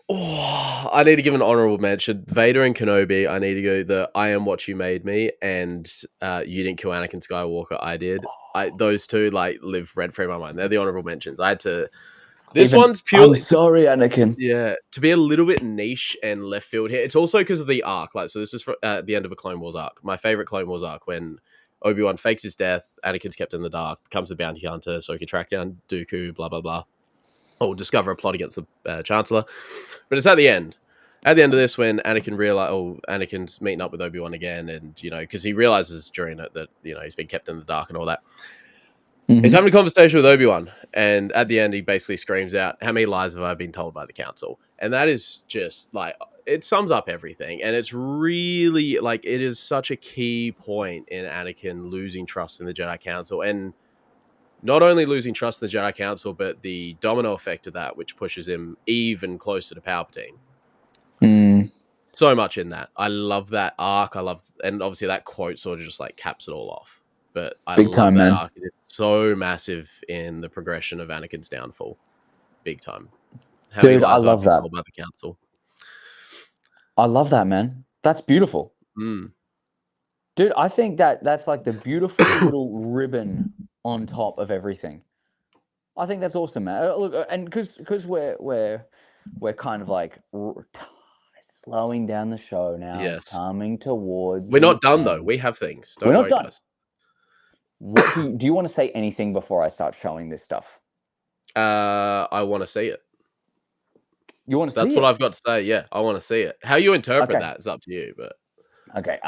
[SPEAKER 2] Oh, I need to give an honorable mention. Vader and Kenobi. I need to go the "I am what you made me" and "You didn't kill Anakin Skywalker. I did." Those two like live rent free in my mind. They're the honorable mentions. I had to. This
[SPEAKER 1] Even,
[SPEAKER 2] one's
[SPEAKER 1] I'm
[SPEAKER 2] purely to
[SPEAKER 1] sorry, Anakin.
[SPEAKER 2] yeah to be a little bit niche and left field here. It's also because of the arc. Like so, this is the end of a Clone Wars arc. My favorite Clone Wars arc when Obi-Wan fakes his death. Anakin's kept in the dark. Becomes a bounty hunter, so he can track down Dooku. Blah blah blah. Or discover a plot against the Chancellor. But it's at the end. At the end of this, when Anakin's meeting up with Obi Wan again, and because he realizes during it that he's been kept in the dark and all that. He's
[SPEAKER 1] Hmm.
[SPEAKER 2] having a conversation with Obi Wan, and at the end, he basically screams out, "How many lies have I been told by the Council?" And that is just like it sums up everything, and it's really like it is such a key point in Anakin losing trust in the Jedi Council, and not only losing trust in the Jedi Council, but the domino effect of that, which pushes him even closer to Palpatine.
[SPEAKER 1] Mm,
[SPEAKER 2] So much in that. I love that arc. And obviously that quote sort of just like caps it all off. But I
[SPEAKER 1] big
[SPEAKER 2] love
[SPEAKER 1] time,
[SPEAKER 2] that
[SPEAKER 1] man.
[SPEAKER 2] arc. It is so massive in the progression of Anakin's downfall. Big time. How many
[SPEAKER 1] Dude, I
[SPEAKER 2] lies have I
[SPEAKER 1] love
[SPEAKER 2] been
[SPEAKER 1] that.
[SPEAKER 2] told by the council?
[SPEAKER 1] I love that, man. That's beautiful.
[SPEAKER 2] Mm.
[SPEAKER 1] Dude, I think that's like the beautiful little ribbon on top of everything. I think that's awesome, man. Look, and because we're kind of like slowing down the show now. It's
[SPEAKER 2] Yes.
[SPEAKER 1] coming towards
[SPEAKER 2] We're
[SPEAKER 1] the
[SPEAKER 2] not done though.
[SPEAKER 1] end.
[SPEAKER 2] We have things.
[SPEAKER 1] We're
[SPEAKER 2] Don't
[SPEAKER 1] not
[SPEAKER 2] worry,
[SPEAKER 1] done.
[SPEAKER 2] guys.
[SPEAKER 1] What do you want to say anything before I start showing this stuff?
[SPEAKER 2] I want to see it.
[SPEAKER 1] You want to
[SPEAKER 2] That's
[SPEAKER 1] see
[SPEAKER 2] what
[SPEAKER 1] it?
[SPEAKER 2] I've got to say. Yeah, I want to see it. How you interpret
[SPEAKER 1] Okay.
[SPEAKER 2] that is up to you. But
[SPEAKER 1] Okay.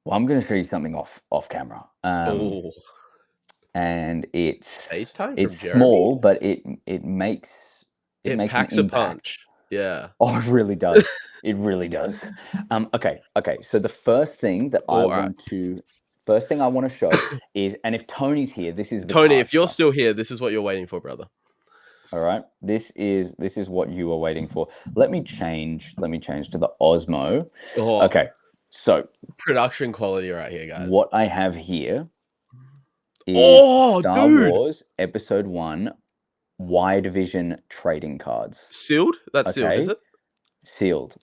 [SPEAKER 1] Well, I'm going to show you something off camera.
[SPEAKER 2] oh,
[SPEAKER 1] And
[SPEAKER 2] FaceTime
[SPEAKER 1] it's
[SPEAKER 2] from Jeremy.
[SPEAKER 1] small, but it
[SPEAKER 2] It
[SPEAKER 1] makes an
[SPEAKER 2] packs a
[SPEAKER 1] impact.
[SPEAKER 2] punch. Yeah.
[SPEAKER 1] Oh, it really does. It really does. Okay. So the
[SPEAKER 2] All right.
[SPEAKER 1] first thing I want to show is, and if Tony's here, this is the
[SPEAKER 2] Tony,
[SPEAKER 1] card
[SPEAKER 2] if you're
[SPEAKER 1] stuff.
[SPEAKER 2] still here, this is what you're waiting for, brother.
[SPEAKER 1] All right. This is what you were waiting for. Let me change to the Osmo.
[SPEAKER 2] Oh,
[SPEAKER 1] Okay. So
[SPEAKER 2] production quality right here, guys.
[SPEAKER 1] what I have here is
[SPEAKER 2] Oh,
[SPEAKER 1] Star
[SPEAKER 2] dude.
[SPEAKER 1] Wars Episode 1 Wide Vision trading cards.
[SPEAKER 2] Sealed? That's sealed, is
[SPEAKER 1] Okay,
[SPEAKER 2] it?
[SPEAKER 1] sealed.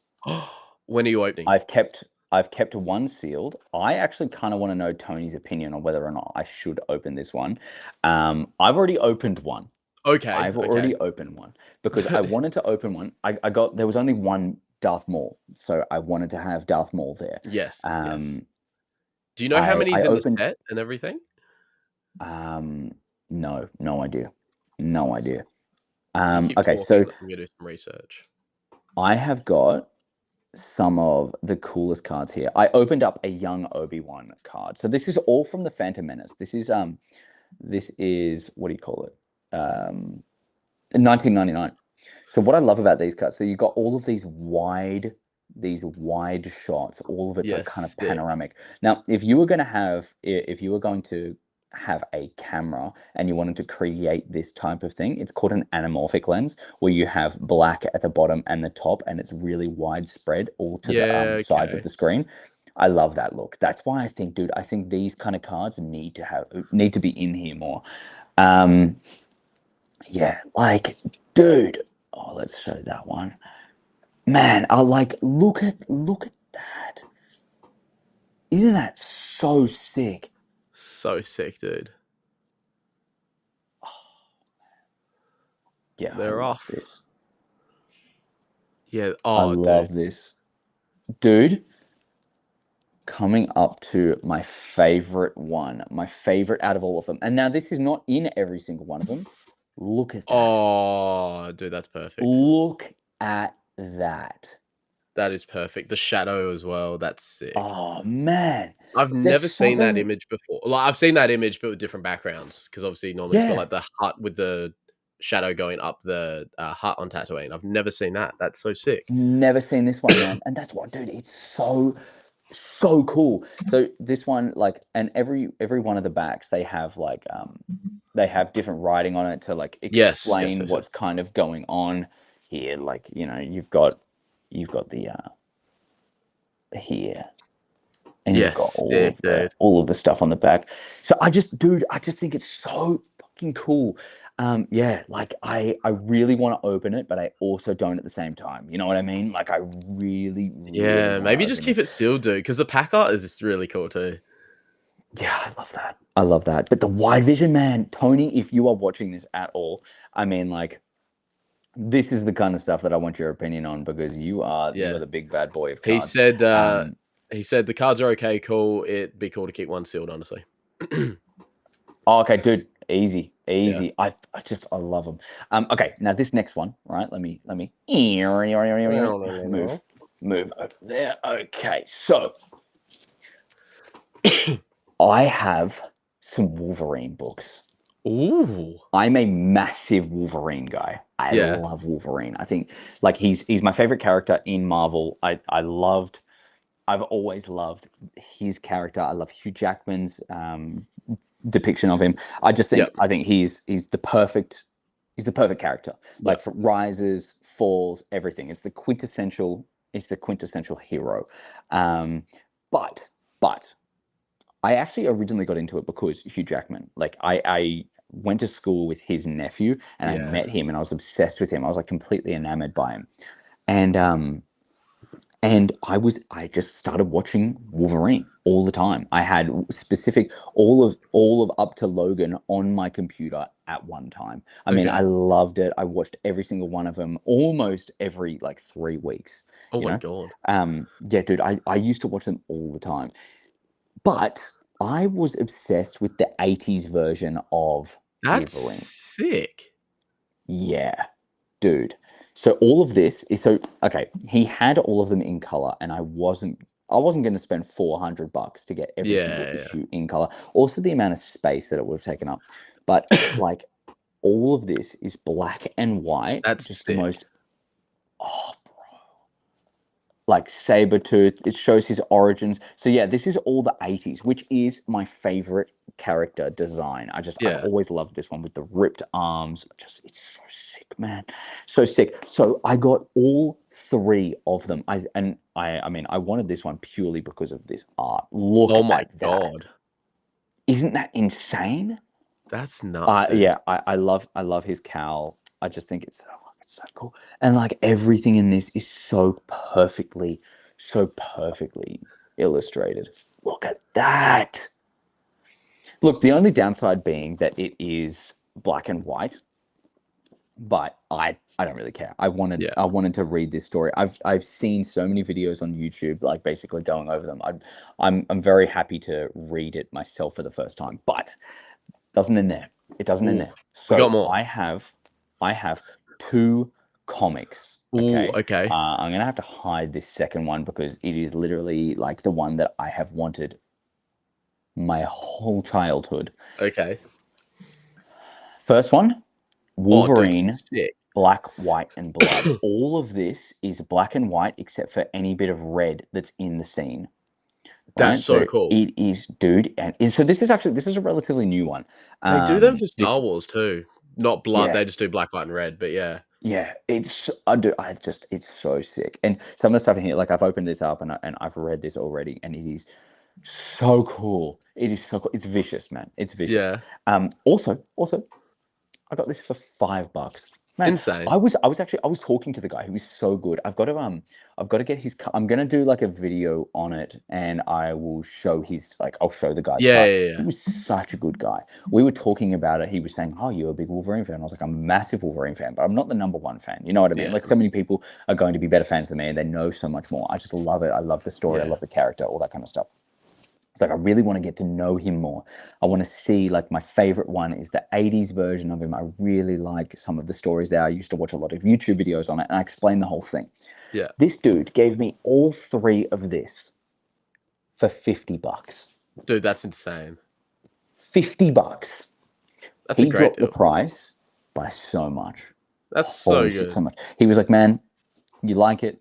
[SPEAKER 2] When are you opening?
[SPEAKER 1] I've kept one sealed. I actually kind of want to know Tony's opinion on whether or not I should open this one. I've already opened one.
[SPEAKER 2] Okay,
[SPEAKER 1] I've
[SPEAKER 2] okay.
[SPEAKER 1] already opened one because I wanted to open one. I got there was only one Darth Maul, so I wanted to have Darth Maul there.
[SPEAKER 2] Yes, yes.
[SPEAKER 1] Um,
[SPEAKER 2] Do you know how
[SPEAKER 1] I
[SPEAKER 2] many's in the
[SPEAKER 1] opened.
[SPEAKER 2] set and everything?
[SPEAKER 1] Um, no idea, no idea.
[SPEAKER 2] You keep
[SPEAKER 1] Okay,
[SPEAKER 2] talking.
[SPEAKER 1] so
[SPEAKER 2] Let me go do some research.
[SPEAKER 1] I have got some of the coolest cards here. I opened up a young Obi-Wan card. So this is all from the Phantom Menace. This is what do you call it? 1999. So what I love about these cards, so you got all of these wide shots, all of it's like
[SPEAKER 2] Yes,
[SPEAKER 1] kind of
[SPEAKER 2] sick.
[SPEAKER 1] panoramic. Now, if you were going to have a camera and you wanted to create this type of thing, it's called an anamorphic lens, where you have black at the bottom and the top, and it's really widespread all to the
[SPEAKER 2] Yeah,
[SPEAKER 1] sides of
[SPEAKER 2] okay.
[SPEAKER 1] the screen. I love that look. That's why I think, dude, I think these kind of cards need to be in here more. Um, yeah, like, dude. Oh, let's show that one. Man, I like look at that. Isn't that so sick?
[SPEAKER 2] So sick, dude.
[SPEAKER 1] Yeah, I
[SPEAKER 2] They're
[SPEAKER 1] love
[SPEAKER 2] off.
[SPEAKER 1] this.
[SPEAKER 2] Yeah.
[SPEAKER 1] I
[SPEAKER 2] Oh,
[SPEAKER 1] love
[SPEAKER 2] dude.
[SPEAKER 1] this. Dude, coming up to my favorite one, my favorite out of all of them. And now this is not in every single one of them. Look at that.
[SPEAKER 2] Oh, dude, that's perfect.
[SPEAKER 1] Look at that.
[SPEAKER 2] That is perfect. The shadow as well. That's sick.
[SPEAKER 1] Oh man.
[SPEAKER 2] I've
[SPEAKER 1] There's
[SPEAKER 2] never seen that
[SPEAKER 1] something,
[SPEAKER 2] image before. Like, I've seen that image, but with different backgrounds. Because obviously, normally it's got
[SPEAKER 1] yeah.
[SPEAKER 2] like the hut with the shadow going up the hut on Tatooine. I've never seen that. That's so sick.
[SPEAKER 1] Never seen this one, man. And that's what, dude, it's so cool. So this one, like, and every one of the backs, they have different writing on it to like
[SPEAKER 2] Yes, yes,
[SPEAKER 1] explain
[SPEAKER 2] yes, yes.
[SPEAKER 1] what's kind of going on here. Like, you've got the here, and you've got
[SPEAKER 2] Yes, sick, dude.
[SPEAKER 1] all of the stuff on the back. So dude, I just think it's so fucking cool. Yeah, like I really want to open it, but I also don't at the same time. You know what I mean? Like I really, really
[SPEAKER 2] Yeah,
[SPEAKER 1] want to
[SPEAKER 2] maybe just
[SPEAKER 1] open
[SPEAKER 2] keep
[SPEAKER 1] this.
[SPEAKER 2] it sealed, dude. Because the pack art is really cool too.
[SPEAKER 1] Yeah, I love that. I love that. But the wide vision, man, Tony, if you are watching this at all, I mean, like, this is the kind of stuff that I want your opinion on because you are
[SPEAKER 2] Yeah.
[SPEAKER 1] the big bad boy of
[SPEAKER 2] He
[SPEAKER 1] cards.
[SPEAKER 2] said
[SPEAKER 1] Um,
[SPEAKER 2] he said the cards are okay, cool. It'd be cool to keep one sealed, honestly.
[SPEAKER 1] oh, okay, dude, easy,
[SPEAKER 2] Yeah.
[SPEAKER 1] easy. I love them. Okay, now this next one, right? Let me move, move over there. Okay, so I have some Wolverine books.
[SPEAKER 2] Ooh.
[SPEAKER 1] I'm a massive Wolverine guy. I
[SPEAKER 2] Yeah.
[SPEAKER 1] love Wolverine. I think like he's my favorite character in Marvel. I've always loved his character. I love Hugh Jackman's depiction of him.
[SPEAKER 2] Yep.
[SPEAKER 1] I think he's the perfect character. Like
[SPEAKER 2] Yep.
[SPEAKER 1] for rises, falls, everything. It's the quintessential hero. Um, but I actually originally got into it because Hugh Jackman. Like I went to school with his nephew and I
[SPEAKER 2] Yeah.
[SPEAKER 1] met him and I was obsessed with him. I was like completely enamored by him. And I just started watching Wolverine all the time. I had specific all of up to Logan on my computer at one time. I mean, I
[SPEAKER 2] Okay.
[SPEAKER 1] loved it. I watched every single one of them almost every like 3 weeks,
[SPEAKER 2] Oh
[SPEAKER 1] you
[SPEAKER 2] my
[SPEAKER 1] know?
[SPEAKER 2] god.
[SPEAKER 1] Yeah, dude, I used to watch them all the time. But I was obsessed with the 80s version of
[SPEAKER 2] That's
[SPEAKER 1] Wolverine.
[SPEAKER 2] sick.
[SPEAKER 1] Yeah, dude. So all of this is so okay. He had all of them in color, and I wasn't going to spend $400 to get every single
[SPEAKER 2] Yeah, yeah.
[SPEAKER 1] issue in color. Also, the amount of space that it would have taken up. But like all of this is black and white,
[SPEAKER 2] That's
[SPEAKER 1] just the
[SPEAKER 2] sick.
[SPEAKER 1] most oh, like Sabretooth. It shows his origins. So yeah, this is all the 80s, which is my favorite character design. I've
[SPEAKER 2] Yeah.
[SPEAKER 1] always loved this one with the ripped arms. Just it's so sick, man. So sick. So I got all three of them. I mean I wanted this one purely because of this art. Look
[SPEAKER 2] Oh my
[SPEAKER 1] at that.
[SPEAKER 2] god.
[SPEAKER 1] Isn't that insane?
[SPEAKER 2] That's nuts, dude.
[SPEAKER 1] Yeah, I love his cowl. I just think it's so cool. And like everything in this is so perfectly illustrated. Look at that. Look, the only downside being that it is black and white, but I don't really care. I wanted
[SPEAKER 2] Yeah.
[SPEAKER 1] I wanted to read this story. I've seen so many videos on YouTube, like basically going over them. I'm very happy to read it myself for the first time, but doesn't end there. It doesn't end
[SPEAKER 2] Ooh.
[SPEAKER 1] there.
[SPEAKER 2] We got
[SPEAKER 1] So
[SPEAKER 2] more.
[SPEAKER 1] I have two comics
[SPEAKER 2] Ooh,
[SPEAKER 1] Okay.
[SPEAKER 2] okay.
[SPEAKER 1] I'm gonna have to hide this second one because it is literally like the one that I have wanted my whole childhood.
[SPEAKER 2] Okay.
[SPEAKER 1] First one,
[SPEAKER 2] Oh, dude,
[SPEAKER 1] Wolverine,
[SPEAKER 2] sick.
[SPEAKER 1] black, white, and blood. All of this is black and white except for any bit of red that's in the scene.
[SPEAKER 2] That's
[SPEAKER 1] Right?
[SPEAKER 2] so
[SPEAKER 1] So
[SPEAKER 2] cool.
[SPEAKER 1] it is, dude, and so this is a relatively new one.
[SPEAKER 2] They do them for
[SPEAKER 1] This
[SPEAKER 2] Star Wars too. Not blood,
[SPEAKER 1] Yeah,
[SPEAKER 2] they just do black, white, and red, but yeah.
[SPEAKER 1] yeah, I just it's so sick. And some of the stuff in here, like I've opened this up and I've read this already, and it is so cool. It is so cool. It's vicious, man. It's vicious.
[SPEAKER 2] Yeah.
[SPEAKER 1] Also, I got this for $5. Man,
[SPEAKER 2] Insane.
[SPEAKER 1] I was talking to the guy who was so good. I've got to get his cut. I'm gonna do like a video on it and I will show his like I'll show the guy's
[SPEAKER 2] Yeah,
[SPEAKER 1] cut.
[SPEAKER 2] yeah,
[SPEAKER 1] He
[SPEAKER 2] yeah.
[SPEAKER 1] was such a good guy. We were talking about it. He was saying, "Oh, you're a big Wolverine fan." I was like, "I'm a massive Wolverine fan, but I'm not the number one fan." You know what I mean?
[SPEAKER 2] Yeah.
[SPEAKER 1] Like so many people are going to be better fans than me and they know so much more. I just love it. I love the story. I
[SPEAKER 2] Yeah.
[SPEAKER 1] love the character, all that kind of stuff. It's like I really want to get to know him more. I want to see like my favorite one is the 80s version of him. I really like some of the stories there. I used to watch a lot of YouTube videos on it and I explained the whole thing.
[SPEAKER 2] Yeah.
[SPEAKER 1] This dude gave me all three of this for $50.
[SPEAKER 2] Dude, that's insane.
[SPEAKER 1] $50.
[SPEAKER 2] That's a
[SPEAKER 1] He
[SPEAKER 2] great
[SPEAKER 1] dropped the
[SPEAKER 2] deal.
[SPEAKER 1] price by so much.
[SPEAKER 2] That's so
[SPEAKER 1] Holy shit, so
[SPEAKER 2] good.
[SPEAKER 1] much. He was like, "Man, you like it?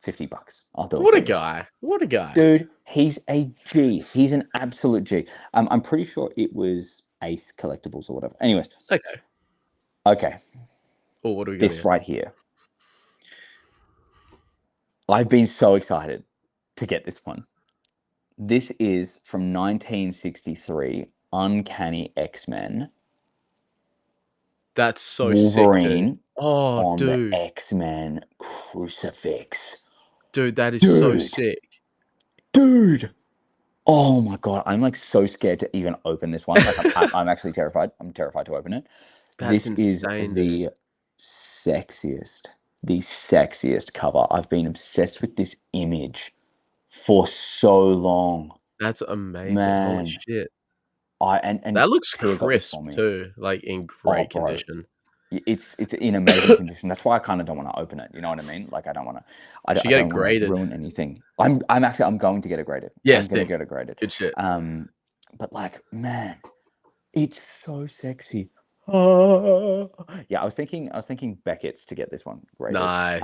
[SPEAKER 1] $50. I'll do it
[SPEAKER 2] What
[SPEAKER 1] for
[SPEAKER 2] a
[SPEAKER 1] you."
[SPEAKER 2] guy. What a guy.
[SPEAKER 1] Dude, he's a G. He's an absolute G. I'm pretty sure it was Ace Collectibles or whatever. Anyways,
[SPEAKER 2] Okay.
[SPEAKER 1] okay,
[SPEAKER 2] Oh, what do we got
[SPEAKER 1] this
[SPEAKER 2] here?
[SPEAKER 1] right here. I've been so excited to get this one. This is from 1963, Uncanny X-Men,
[SPEAKER 2] That's so sick, dude.
[SPEAKER 1] Wolverine
[SPEAKER 2] Oh,
[SPEAKER 1] on the
[SPEAKER 2] dude.
[SPEAKER 1] X-Men crucifix.
[SPEAKER 2] Dude, that is so
[SPEAKER 1] Dude,
[SPEAKER 2] sick.
[SPEAKER 1] dude. Oh my God, I'm like so scared to even open this one. Like I'm actually terrified. I'm terrified to open it.
[SPEAKER 2] That's
[SPEAKER 1] This is
[SPEAKER 2] insane, dude.
[SPEAKER 1] sexiest, the sexiest cover. I've been obsessed with this image for so long,
[SPEAKER 2] That's amazing. Holy
[SPEAKER 1] man.
[SPEAKER 2] shit.
[SPEAKER 1] I and
[SPEAKER 2] That looks
[SPEAKER 1] Tia got this
[SPEAKER 2] crisp
[SPEAKER 1] for me.
[SPEAKER 2] too, like in
[SPEAKER 1] Oh,
[SPEAKER 2] great
[SPEAKER 1] bro,
[SPEAKER 2] condition.
[SPEAKER 1] it's in amazing condition. That's why I kind of don't want to open it. You know what I mean? Like I don't want to,
[SPEAKER 2] Should
[SPEAKER 1] I
[SPEAKER 2] get it
[SPEAKER 1] don't want to
[SPEAKER 2] graded.
[SPEAKER 1] ruin anything. I'm going to get it graded.
[SPEAKER 2] Yeah,
[SPEAKER 1] I'm gonna
[SPEAKER 2] sick.
[SPEAKER 1] get it graded.
[SPEAKER 2] Good shit.
[SPEAKER 1] But like, man, it's so sexy. Oh. Yeah, I was thinking Beckett's to get this one graded.
[SPEAKER 2] Nice.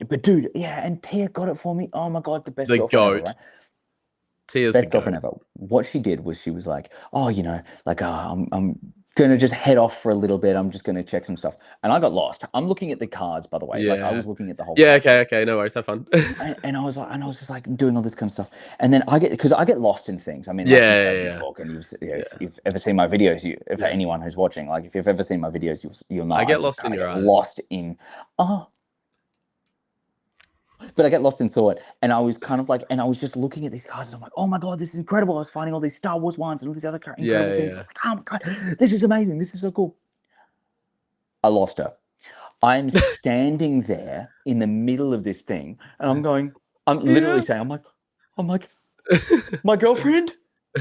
[SPEAKER 1] But dude, yeah, and Tia got it for me. Oh my God, the best
[SPEAKER 2] The
[SPEAKER 1] girlfriend ever,
[SPEAKER 2] goat.
[SPEAKER 1] right?
[SPEAKER 2] Tia's the
[SPEAKER 1] Best girlfriend
[SPEAKER 2] goat.
[SPEAKER 1] ever. What she did was she was like, "Oh, you know, like I'm gonna just head off for a little bit. I'm just gonna check some stuff." And I got lost. I'm looking at the cards, by the way. Like I
[SPEAKER 2] Yeah.
[SPEAKER 1] was looking at the whole
[SPEAKER 2] Yeah,
[SPEAKER 1] card
[SPEAKER 2] okay,
[SPEAKER 1] sheet.
[SPEAKER 2] okay. No worries. Have fun.
[SPEAKER 1] And I was like, and I was just like doing all this kind of stuff. And then because I get lost in things. I mean, like you've
[SPEAKER 2] Yeah,
[SPEAKER 1] heard
[SPEAKER 2] yeah,
[SPEAKER 1] me
[SPEAKER 2] yeah.
[SPEAKER 1] talk, and
[SPEAKER 2] Yeah.
[SPEAKER 1] if you've ever seen my videos, for
[SPEAKER 2] Yeah.
[SPEAKER 1] anyone who's watching, like if you've ever seen my videos, you'll know
[SPEAKER 2] I
[SPEAKER 1] I
[SPEAKER 2] get
[SPEAKER 1] just
[SPEAKER 2] lost in
[SPEAKER 1] kind of
[SPEAKER 2] your
[SPEAKER 1] get
[SPEAKER 2] eyes.
[SPEAKER 1] lost in, oh, but I get lost in thought, and I was kind of like, and I was just looking at these cards, and I'm like, oh my God, this is incredible. I was finding all these Star Wars ones and all these other incredible
[SPEAKER 2] Yeah,
[SPEAKER 1] things. I
[SPEAKER 2] yeah.
[SPEAKER 1] was like, oh my God, this is amazing. This is so cool. I lost her. I'm standing there in the middle of this thing, and I'm literally
[SPEAKER 2] Yeah.
[SPEAKER 1] saying, I'm like, my girlfriend,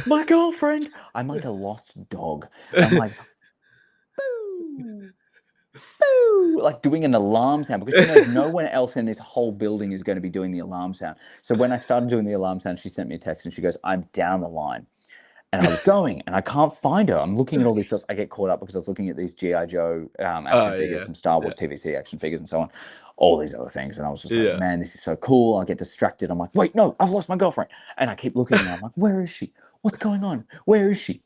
[SPEAKER 1] my girlfriend. I'm like a lost dog. I'm like, boo, boo, like doing an alarm sound because she knows no one else in this whole building is going to be doing the alarm sound. So when I started doing the alarm sound, she sent me a text and she goes, "I'm down the line." And I was going and I can't find her. I'm looking at all these stuff. I get caught up because I was looking at these G.I. Joe action
[SPEAKER 2] Oh,
[SPEAKER 1] figures,
[SPEAKER 2] yeah.
[SPEAKER 1] some Star
[SPEAKER 2] Yeah.
[SPEAKER 1] Wars TVC action figures, and so on, all these other things. And I was just like,
[SPEAKER 2] Yeah.
[SPEAKER 1] man, this is so cool. I get distracted. I'm like, wait, no, I've lost my girlfriend. And I keep looking and I'm like, where is she? What's going on? Where is she?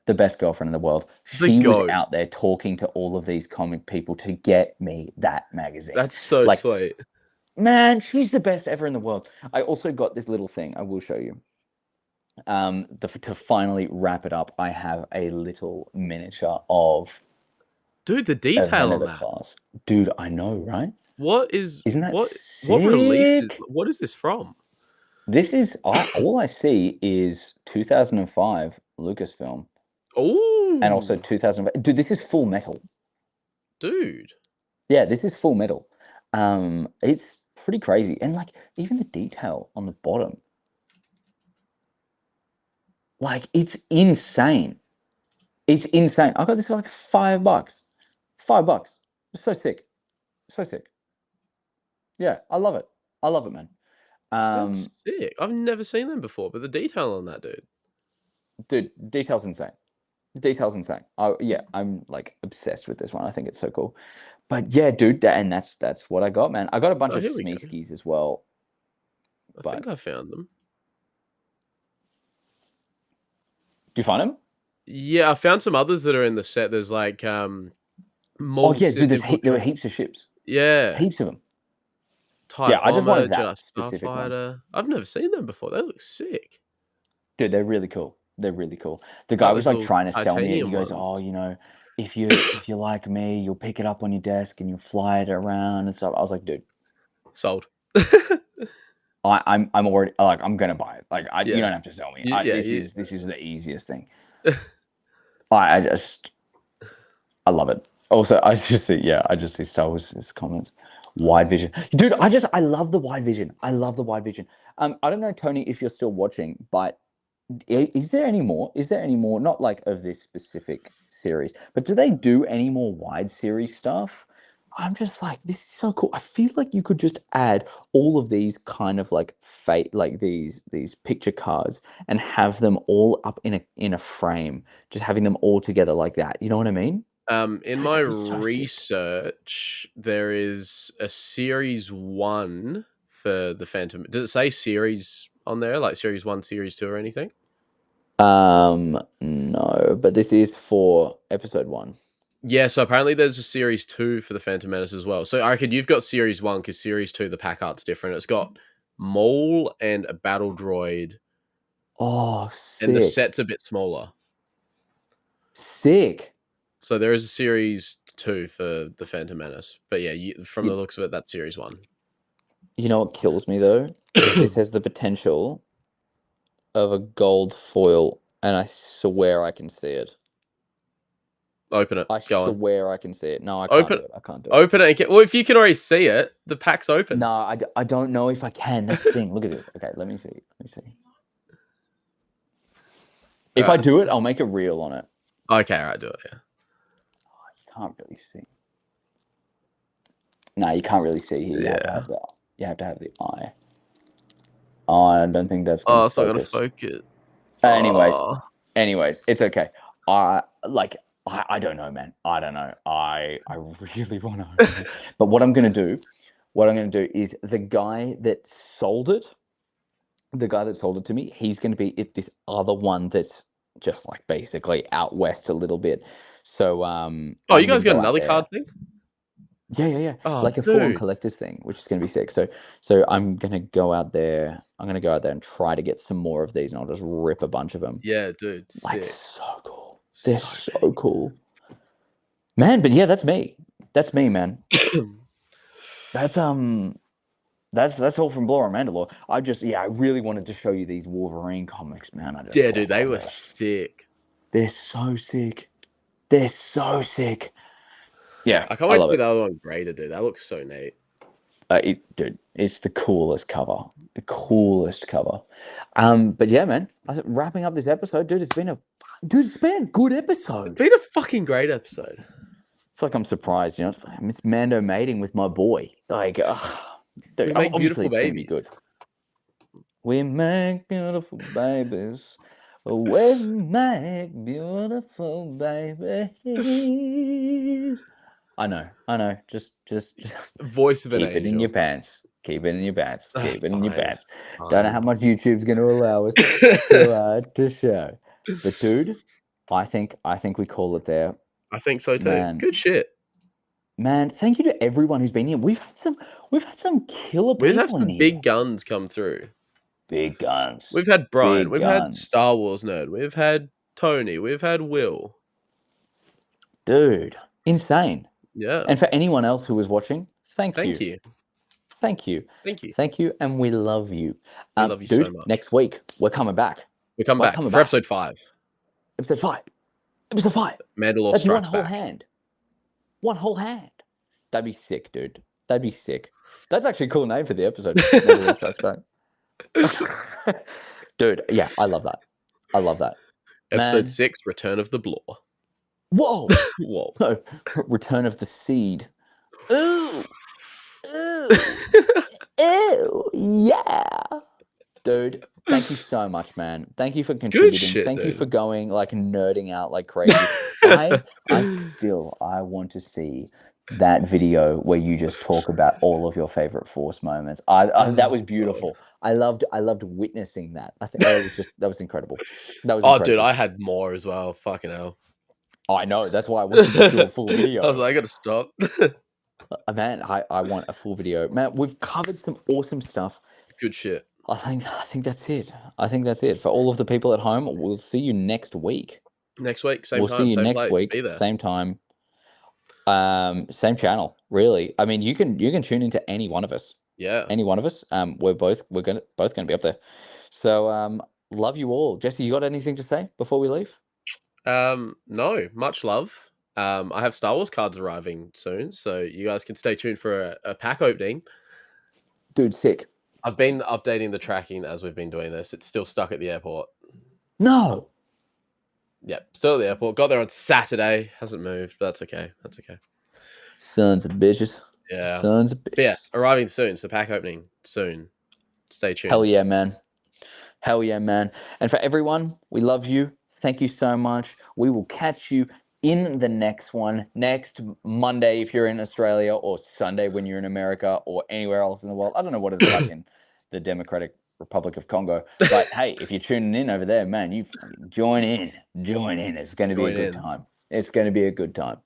[SPEAKER 1] The best girlfriend in the world.
[SPEAKER 2] The
[SPEAKER 1] She was
[SPEAKER 2] goat.
[SPEAKER 1] out there talking to all of these comic people to get me that magazine.
[SPEAKER 2] That's so
[SPEAKER 1] Like,
[SPEAKER 2] sweet.
[SPEAKER 1] man, she's the best ever in the world. I also got this little thing. I will show you. To finally wrap it up, I have a little miniature of
[SPEAKER 2] Dude, the
[SPEAKER 1] a
[SPEAKER 2] detail on
[SPEAKER 1] Venator
[SPEAKER 2] that.
[SPEAKER 1] class. Dude, I know, right?
[SPEAKER 2] What is
[SPEAKER 1] Isn't that
[SPEAKER 2] what release is
[SPEAKER 1] sick?
[SPEAKER 2] what is this from?
[SPEAKER 1] This is all I see is 2005 Lucasfilm and also
[SPEAKER 2] Oh,
[SPEAKER 1] 2000. Dude, this is Full Metal.
[SPEAKER 2] dude.
[SPEAKER 1] Yeah, this is Full Metal. It's pretty crazy, and like even the detail on the bottom, like it's insane. It's insane. I got this for like $5. $5. It's so sick. So sick. Yeah, I love it. I love it, man. Um,
[SPEAKER 2] That's sick. I've never seen them before, but the detail on that, dude.
[SPEAKER 1] dude, details insane. Details insane. Oh yeah, I'm like obsessed with this one. I think it's so cool. But yeah, dude, and that's what I got, man. I got a bunch
[SPEAKER 2] Oh,
[SPEAKER 1] of
[SPEAKER 2] here we go.
[SPEAKER 1] Sneeskies as well,
[SPEAKER 2] I think
[SPEAKER 1] but
[SPEAKER 2] I found them.
[SPEAKER 1] do you find them?
[SPEAKER 2] Yeah, I found some others that are in the set. There's like
[SPEAKER 1] Oh
[SPEAKER 2] Maul
[SPEAKER 1] yeah, dude,
[SPEAKER 2] Sith
[SPEAKER 1] there were
[SPEAKER 2] Infiltrate.
[SPEAKER 1] heaps of ships,
[SPEAKER 2] Yeah.
[SPEAKER 1] heaps of them.
[SPEAKER 2] TIE
[SPEAKER 1] Yeah, I just
[SPEAKER 2] Bomber,
[SPEAKER 1] wanted
[SPEAKER 2] Jedi
[SPEAKER 1] that specific one.
[SPEAKER 2] Starfighter. I've never seen them before. They look sick.
[SPEAKER 1] Dude, they're really cool. They're really cool. The
[SPEAKER 2] I
[SPEAKER 1] guy
[SPEAKER 2] like
[SPEAKER 1] was
[SPEAKER 2] those
[SPEAKER 1] like
[SPEAKER 2] little
[SPEAKER 1] trying to sell me it. He
[SPEAKER 2] titanium
[SPEAKER 1] goes,
[SPEAKER 2] ones.
[SPEAKER 1] "Oh, if you like me, you'll pick it up on your desk and you'll fly it around and stuff." I was like, "Dude,
[SPEAKER 2] Sold.
[SPEAKER 1] I'm already like I'm gonna buy it. Like you
[SPEAKER 2] Yeah.
[SPEAKER 1] don't have to sell me.
[SPEAKER 2] Yeah.
[SPEAKER 1] This is the easiest thing. I just I love it. Also, I just see Star Wars comments. Wide vision, dude. I love the wide vision. I love the wide vision. I don't know, Tony, if you're still watching, but is there any more? Is there any more? Not like of this specific series, but do they do any more wide series stuff? I'm just like, this is so cool. I feel like you could just add all of these kind of like like these picture cards and have them all up in a frame, just having them all together like that. You know what I mean?
[SPEAKER 2] In
[SPEAKER 1] Dude,
[SPEAKER 2] my
[SPEAKER 1] that'd be so sick.
[SPEAKER 2] research, there is a series one for the Phantom. Does it say series on there, like series one, series two, or anything?
[SPEAKER 1] No, but this is for episode one.
[SPEAKER 2] Yeah, so apparently there's a series two for the Phantom Menace as well. So I reckon you've got series one because series two, the pack art's different. It's got Maul and a battle droid,
[SPEAKER 1] Oh,
[SPEAKER 2] and the
[SPEAKER 1] sick.
[SPEAKER 2] set's a bit smaller.
[SPEAKER 1] Sick.
[SPEAKER 2] So there is a series two for the Phantom Menace. But yeah, from the
[SPEAKER 1] You,
[SPEAKER 2] looks of it, that's series one.
[SPEAKER 1] you know what kills me though? This has the potential of a gold foil, and I swear I can see it.
[SPEAKER 2] Open it.
[SPEAKER 1] I
[SPEAKER 2] Go on.
[SPEAKER 1] swear I can see it. No, I can't
[SPEAKER 2] Open
[SPEAKER 1] do it. I can't do it.
[SPEAKER 2] Open it. And well, if you can already see it, the pack's open.
[SPEAKER 1] No, I don't know if I can. That's the thing. Look at this. Okay, let me see. Let me see.
[SPEAKER 2] All
[SPEAKER 1] If I
[SPEAKER 2] right.
[SPEAKER 1] do it, I'll make a reel on it.
[SPEAKER 2] Okay, all right, do it. Yeah.
[SPEAKER 1] You can't really see. No, you can't really see here.
[SPEAKER 2] Yeah.
[SPEAKER 1] You have to have the eye. Oh, I don't think that's gonna
[SPEAKER 2] Oh, it's not gonna
[SPEAKER 1] focus.
[SPEAKER 2] focus.
[SPEAKER 1] Anyways,
[SPEAKER 2] Oh,
[SPEAKER 1] it's okay. I don't know, man. I don't know. I really want to open it. But what I'm gonna do is the guy that sold it, to me, he's gonna be at this other one that's just like basically out west a little bit. So
[SPEAKER 2] oh, you
[SPEAKER 1] I'm gonna
[SPEAKER 2] guys got
[SPEAKER 1] go out
[SPEAKER 2] another
[SPEAKER 1] there.
[SPEAKER 2] card thing?
[SPEAKER 1] Yeah.
[SPEAKER 2] Oh,
[SPEAKER 1] Like a full-on
[SPEAKER 2] dude.
[SPEAKER 1] collector's thing, which is gonna be sick. So I'm gonna go out there. I'm gonna go out there and try to get some more of these, and I'll just rip a bunch of them.
[SPEAKER 2] Yeah, dude.
[SPEAKER 1] Like,
[SPEAKER 2] Sick.
[SPEAKER 1] so cool. They're
[SPEAKER 2] So
[SPEAKER 1] so cool. Man, but yeah, that's me. That's me, man.
[SPEAKER 2] big.
[SPEAKER 1] That's that's all from Blore and Mandalore. I really wanted to show you these Wolverine comics, man.
[SPEAKER 2] Yeah, dude. They were sick.
[SPEAKER 1] They're so sick. They're so sick. Yeah,
[SPEAKER 2] I can't
[SPEAKER 1] I
[SPEAKER 2] wait to
[SPEAKER 1] love
[SPEAKER 2] get
[SPEAKER 1] it.
[SPEAKER 2] the other one graded, dude. That looks so neat.
[SPEAKER 1] Dude, it's the coolest cover. The coolest cover. But yeah, man. Wrapping up this episode, dude. It's been a good
[SPEAKER 2] It's
[SPEAKER 1] episode.
[SPEAKER 2] been a fucking great episode.
[SPEAKER 1] It's like I'm surprised, it's Mando mating with my boy. Like, dude,
[SPEAKER 2] We make
[SPEAKER 1] obviously
[SPEAKER 2] beautiful
[SPEAKER 1] it's gonna be
[SPEAKER 2] babies.
[SPEAKER 1] good. We make beautiful babies. We make beautiful babies. I know. Just
[SPEAKER 2] Voice of an
[SPEAKER 1] keep it in your
[SPEAKER 2] angel.
[SPEAKER 1] pants. Keep it in your pants. Keep it in your
[SPEAKER 2] Fine.
[SPEAKER 1] pants. Don't know how
[SPEAKER 2] Fine.
[SPEAKER 1] much YouTube's going to allow us to show. But dude, I think we call it there,
[SPEAKER 2] I think so too.
[SPEAKER 1] man.
[SPEAKER 2] Good shit.
[SPEAKER 1] Man, thank you to everyone who's been here. We've had some killer
[SPEAKER 2] We've had
[SPEAKER 1] people in
[SPEAKER 2] some
[SPEAKER 1] here.
[SPEAKER 2] big guns come through.
[SPEAKER 1] Big guns.
[SPEAKER 2] We've had Brian.
[SPEAKER 1] Big
[SPEAKER 2] We've had
[SPEAKER 1] guns.
[SPEAKER 2] Star Wars Nerd. We've had Tony. We've had Will.
[SPEAKER 1] Dude, insane.
[SPEAKER 2] Yeah.
[SPEAKER 1] And for anyone else who was watching, thank
[SPEAKER 2] Thank
[SPEAKER 1] you.
[SPEAKER 2] you.
[SPEAKER 1] Thank you.
[SPEAKER 2] Thank you.
[SPEAKER 1] Thank you, and we love you.
[SPEAKER 2] We love you so
[SPEAKER 1] Dude,
[SPEAKER 2] much.
[SPEAKER 1] next week, we're coming back.
[SPEAKER 2] We come
[SPEAKER 1] We're
[SPEAKER 2] back
[SPEAKER 1] coming
[SPEAKER 2] for
[SPEAKER 1] back.
[SPEAKER 2] episode 5.
[SPEAKER 1] Episode 5. Episode 5.
[SPEAKER 2] Mandalore
[SPEAKER 1] That's one
[SPEAKER 2] Strikes
[SPEAKER 1] whole
[SPEAKER 2] Back.
[SPEAKER 1] hand. One whole hand. That'd be sick, dude. That'd be sick. That's actually a cool name for the episode. Mandalore Strikes Back. Dude, yeah, I love that. I love that.
[SPEAKER 2] Episode
[SPEAKER 1] Man,
[SPEAKER 2] 6, Return of the Blore.
[SPEAKER 1] Whoa!
[SPEAKER 2] Whoa.
[SPEAKER 1] No, Return of the Seed. Ooh, ooh, ew, yeah. Dude, thank you so much, man. Thank you for
[SPEAKER 2] Good
[SPEAKER 1] contributing.
[SPEAKER 2] shit,
[SPEAKER 1] Thank you for
[SPEAKER 2] dude.
[SPEAKER 1] going like nerding out like crazy. I want to see that video where you just talk about all of your favorite Force moments. That
[SPEAKER 2] Oh,
[SPEAKER 1] was
[SPEAKER 2] God.
[SPEAKER 1] beautiful. I loved witnessing that. I think that was incredible. That was
[SPEAKER 2] Oh, dude,
[SPEAKER 1] incredible.
[SPEAKER 2] I had more as well. Fucking hell.
[SPEAKER 1] Oh, I know. That's why I want you to do a full
[SPEAKER 2] I was
[SPEAKER 1] video.
[SPEAKER 2] like, I gotta stop.
[SPEAKER 1] Man, I want a full video. Man, we've covered some awesome stuff.
[SPEAKER 2] Good shit.
[SPEAKER 1] I think that's it. I think that's it. For all of the people at home, we'll see you next week.
[SPEAKER 2] Next week, same
[SPEAKER 1] We'll see
[SPEAKER 2] time,
[SPEAKER 1] you
[SPEAKER 2] same
[SPEAKER 1] next
[SPEAKER 2] place.
[SPEAKER 1] week,
[SPEAKER 2] Be there.
[SPEAKER 1] same time, same channel, really. I mean, you can tune into any one of us.
[SPEAKER 2] Yeah.
[SPEAKER 1] Any one of us. We're both gonna be up there. So love you all. Jesse, you got anything to say before we leave?
[SPEAKER 2] No, much love. I have Star Wars cards arriving soon, so you guys can stay tuned for a pack opening.
[SPEAKER 1] Dude, sick.
[SPEAKER 2] I've been updating the tracking as we've been doing this. It's still stuck at the airport.
[SPEAKER 1] No.
[SPEAKER 2] Yep, still at the airport. Got there on Saturday. Hasn't moved, but that's okay. That's okay.
[SPEAKER 1] Sons of bitches.
[SPEAKER 2] Yeah.
[SPEAKER 1] Sons of
[SPEAKER 2] But yeah,
[SPEAKER 1] bitches.
[SPEAKER 2] arriving soon. So pack opening soon. Stay
[SPEAKER 1] Hell
[SPEAKER 2] tuned.
[SPEAKER 1] yeah, man. Hell yeah, man. And for everyone, we love you. Thank you so much. We will catch you in the next one next Monday if you're in Australia, or Sunday when you're in America, or anywhere else in the world. I don't know what it's like in the Democratic Republic of Congo. But hey, if you're tuning in over there, man, you fucking join in. Join in. It's going to be a
[SPEAKER 2] Join
[SPEAKER 1] good
[SPEAKER 2] in.
[SPEAKER 1] time. It's going to be a good time.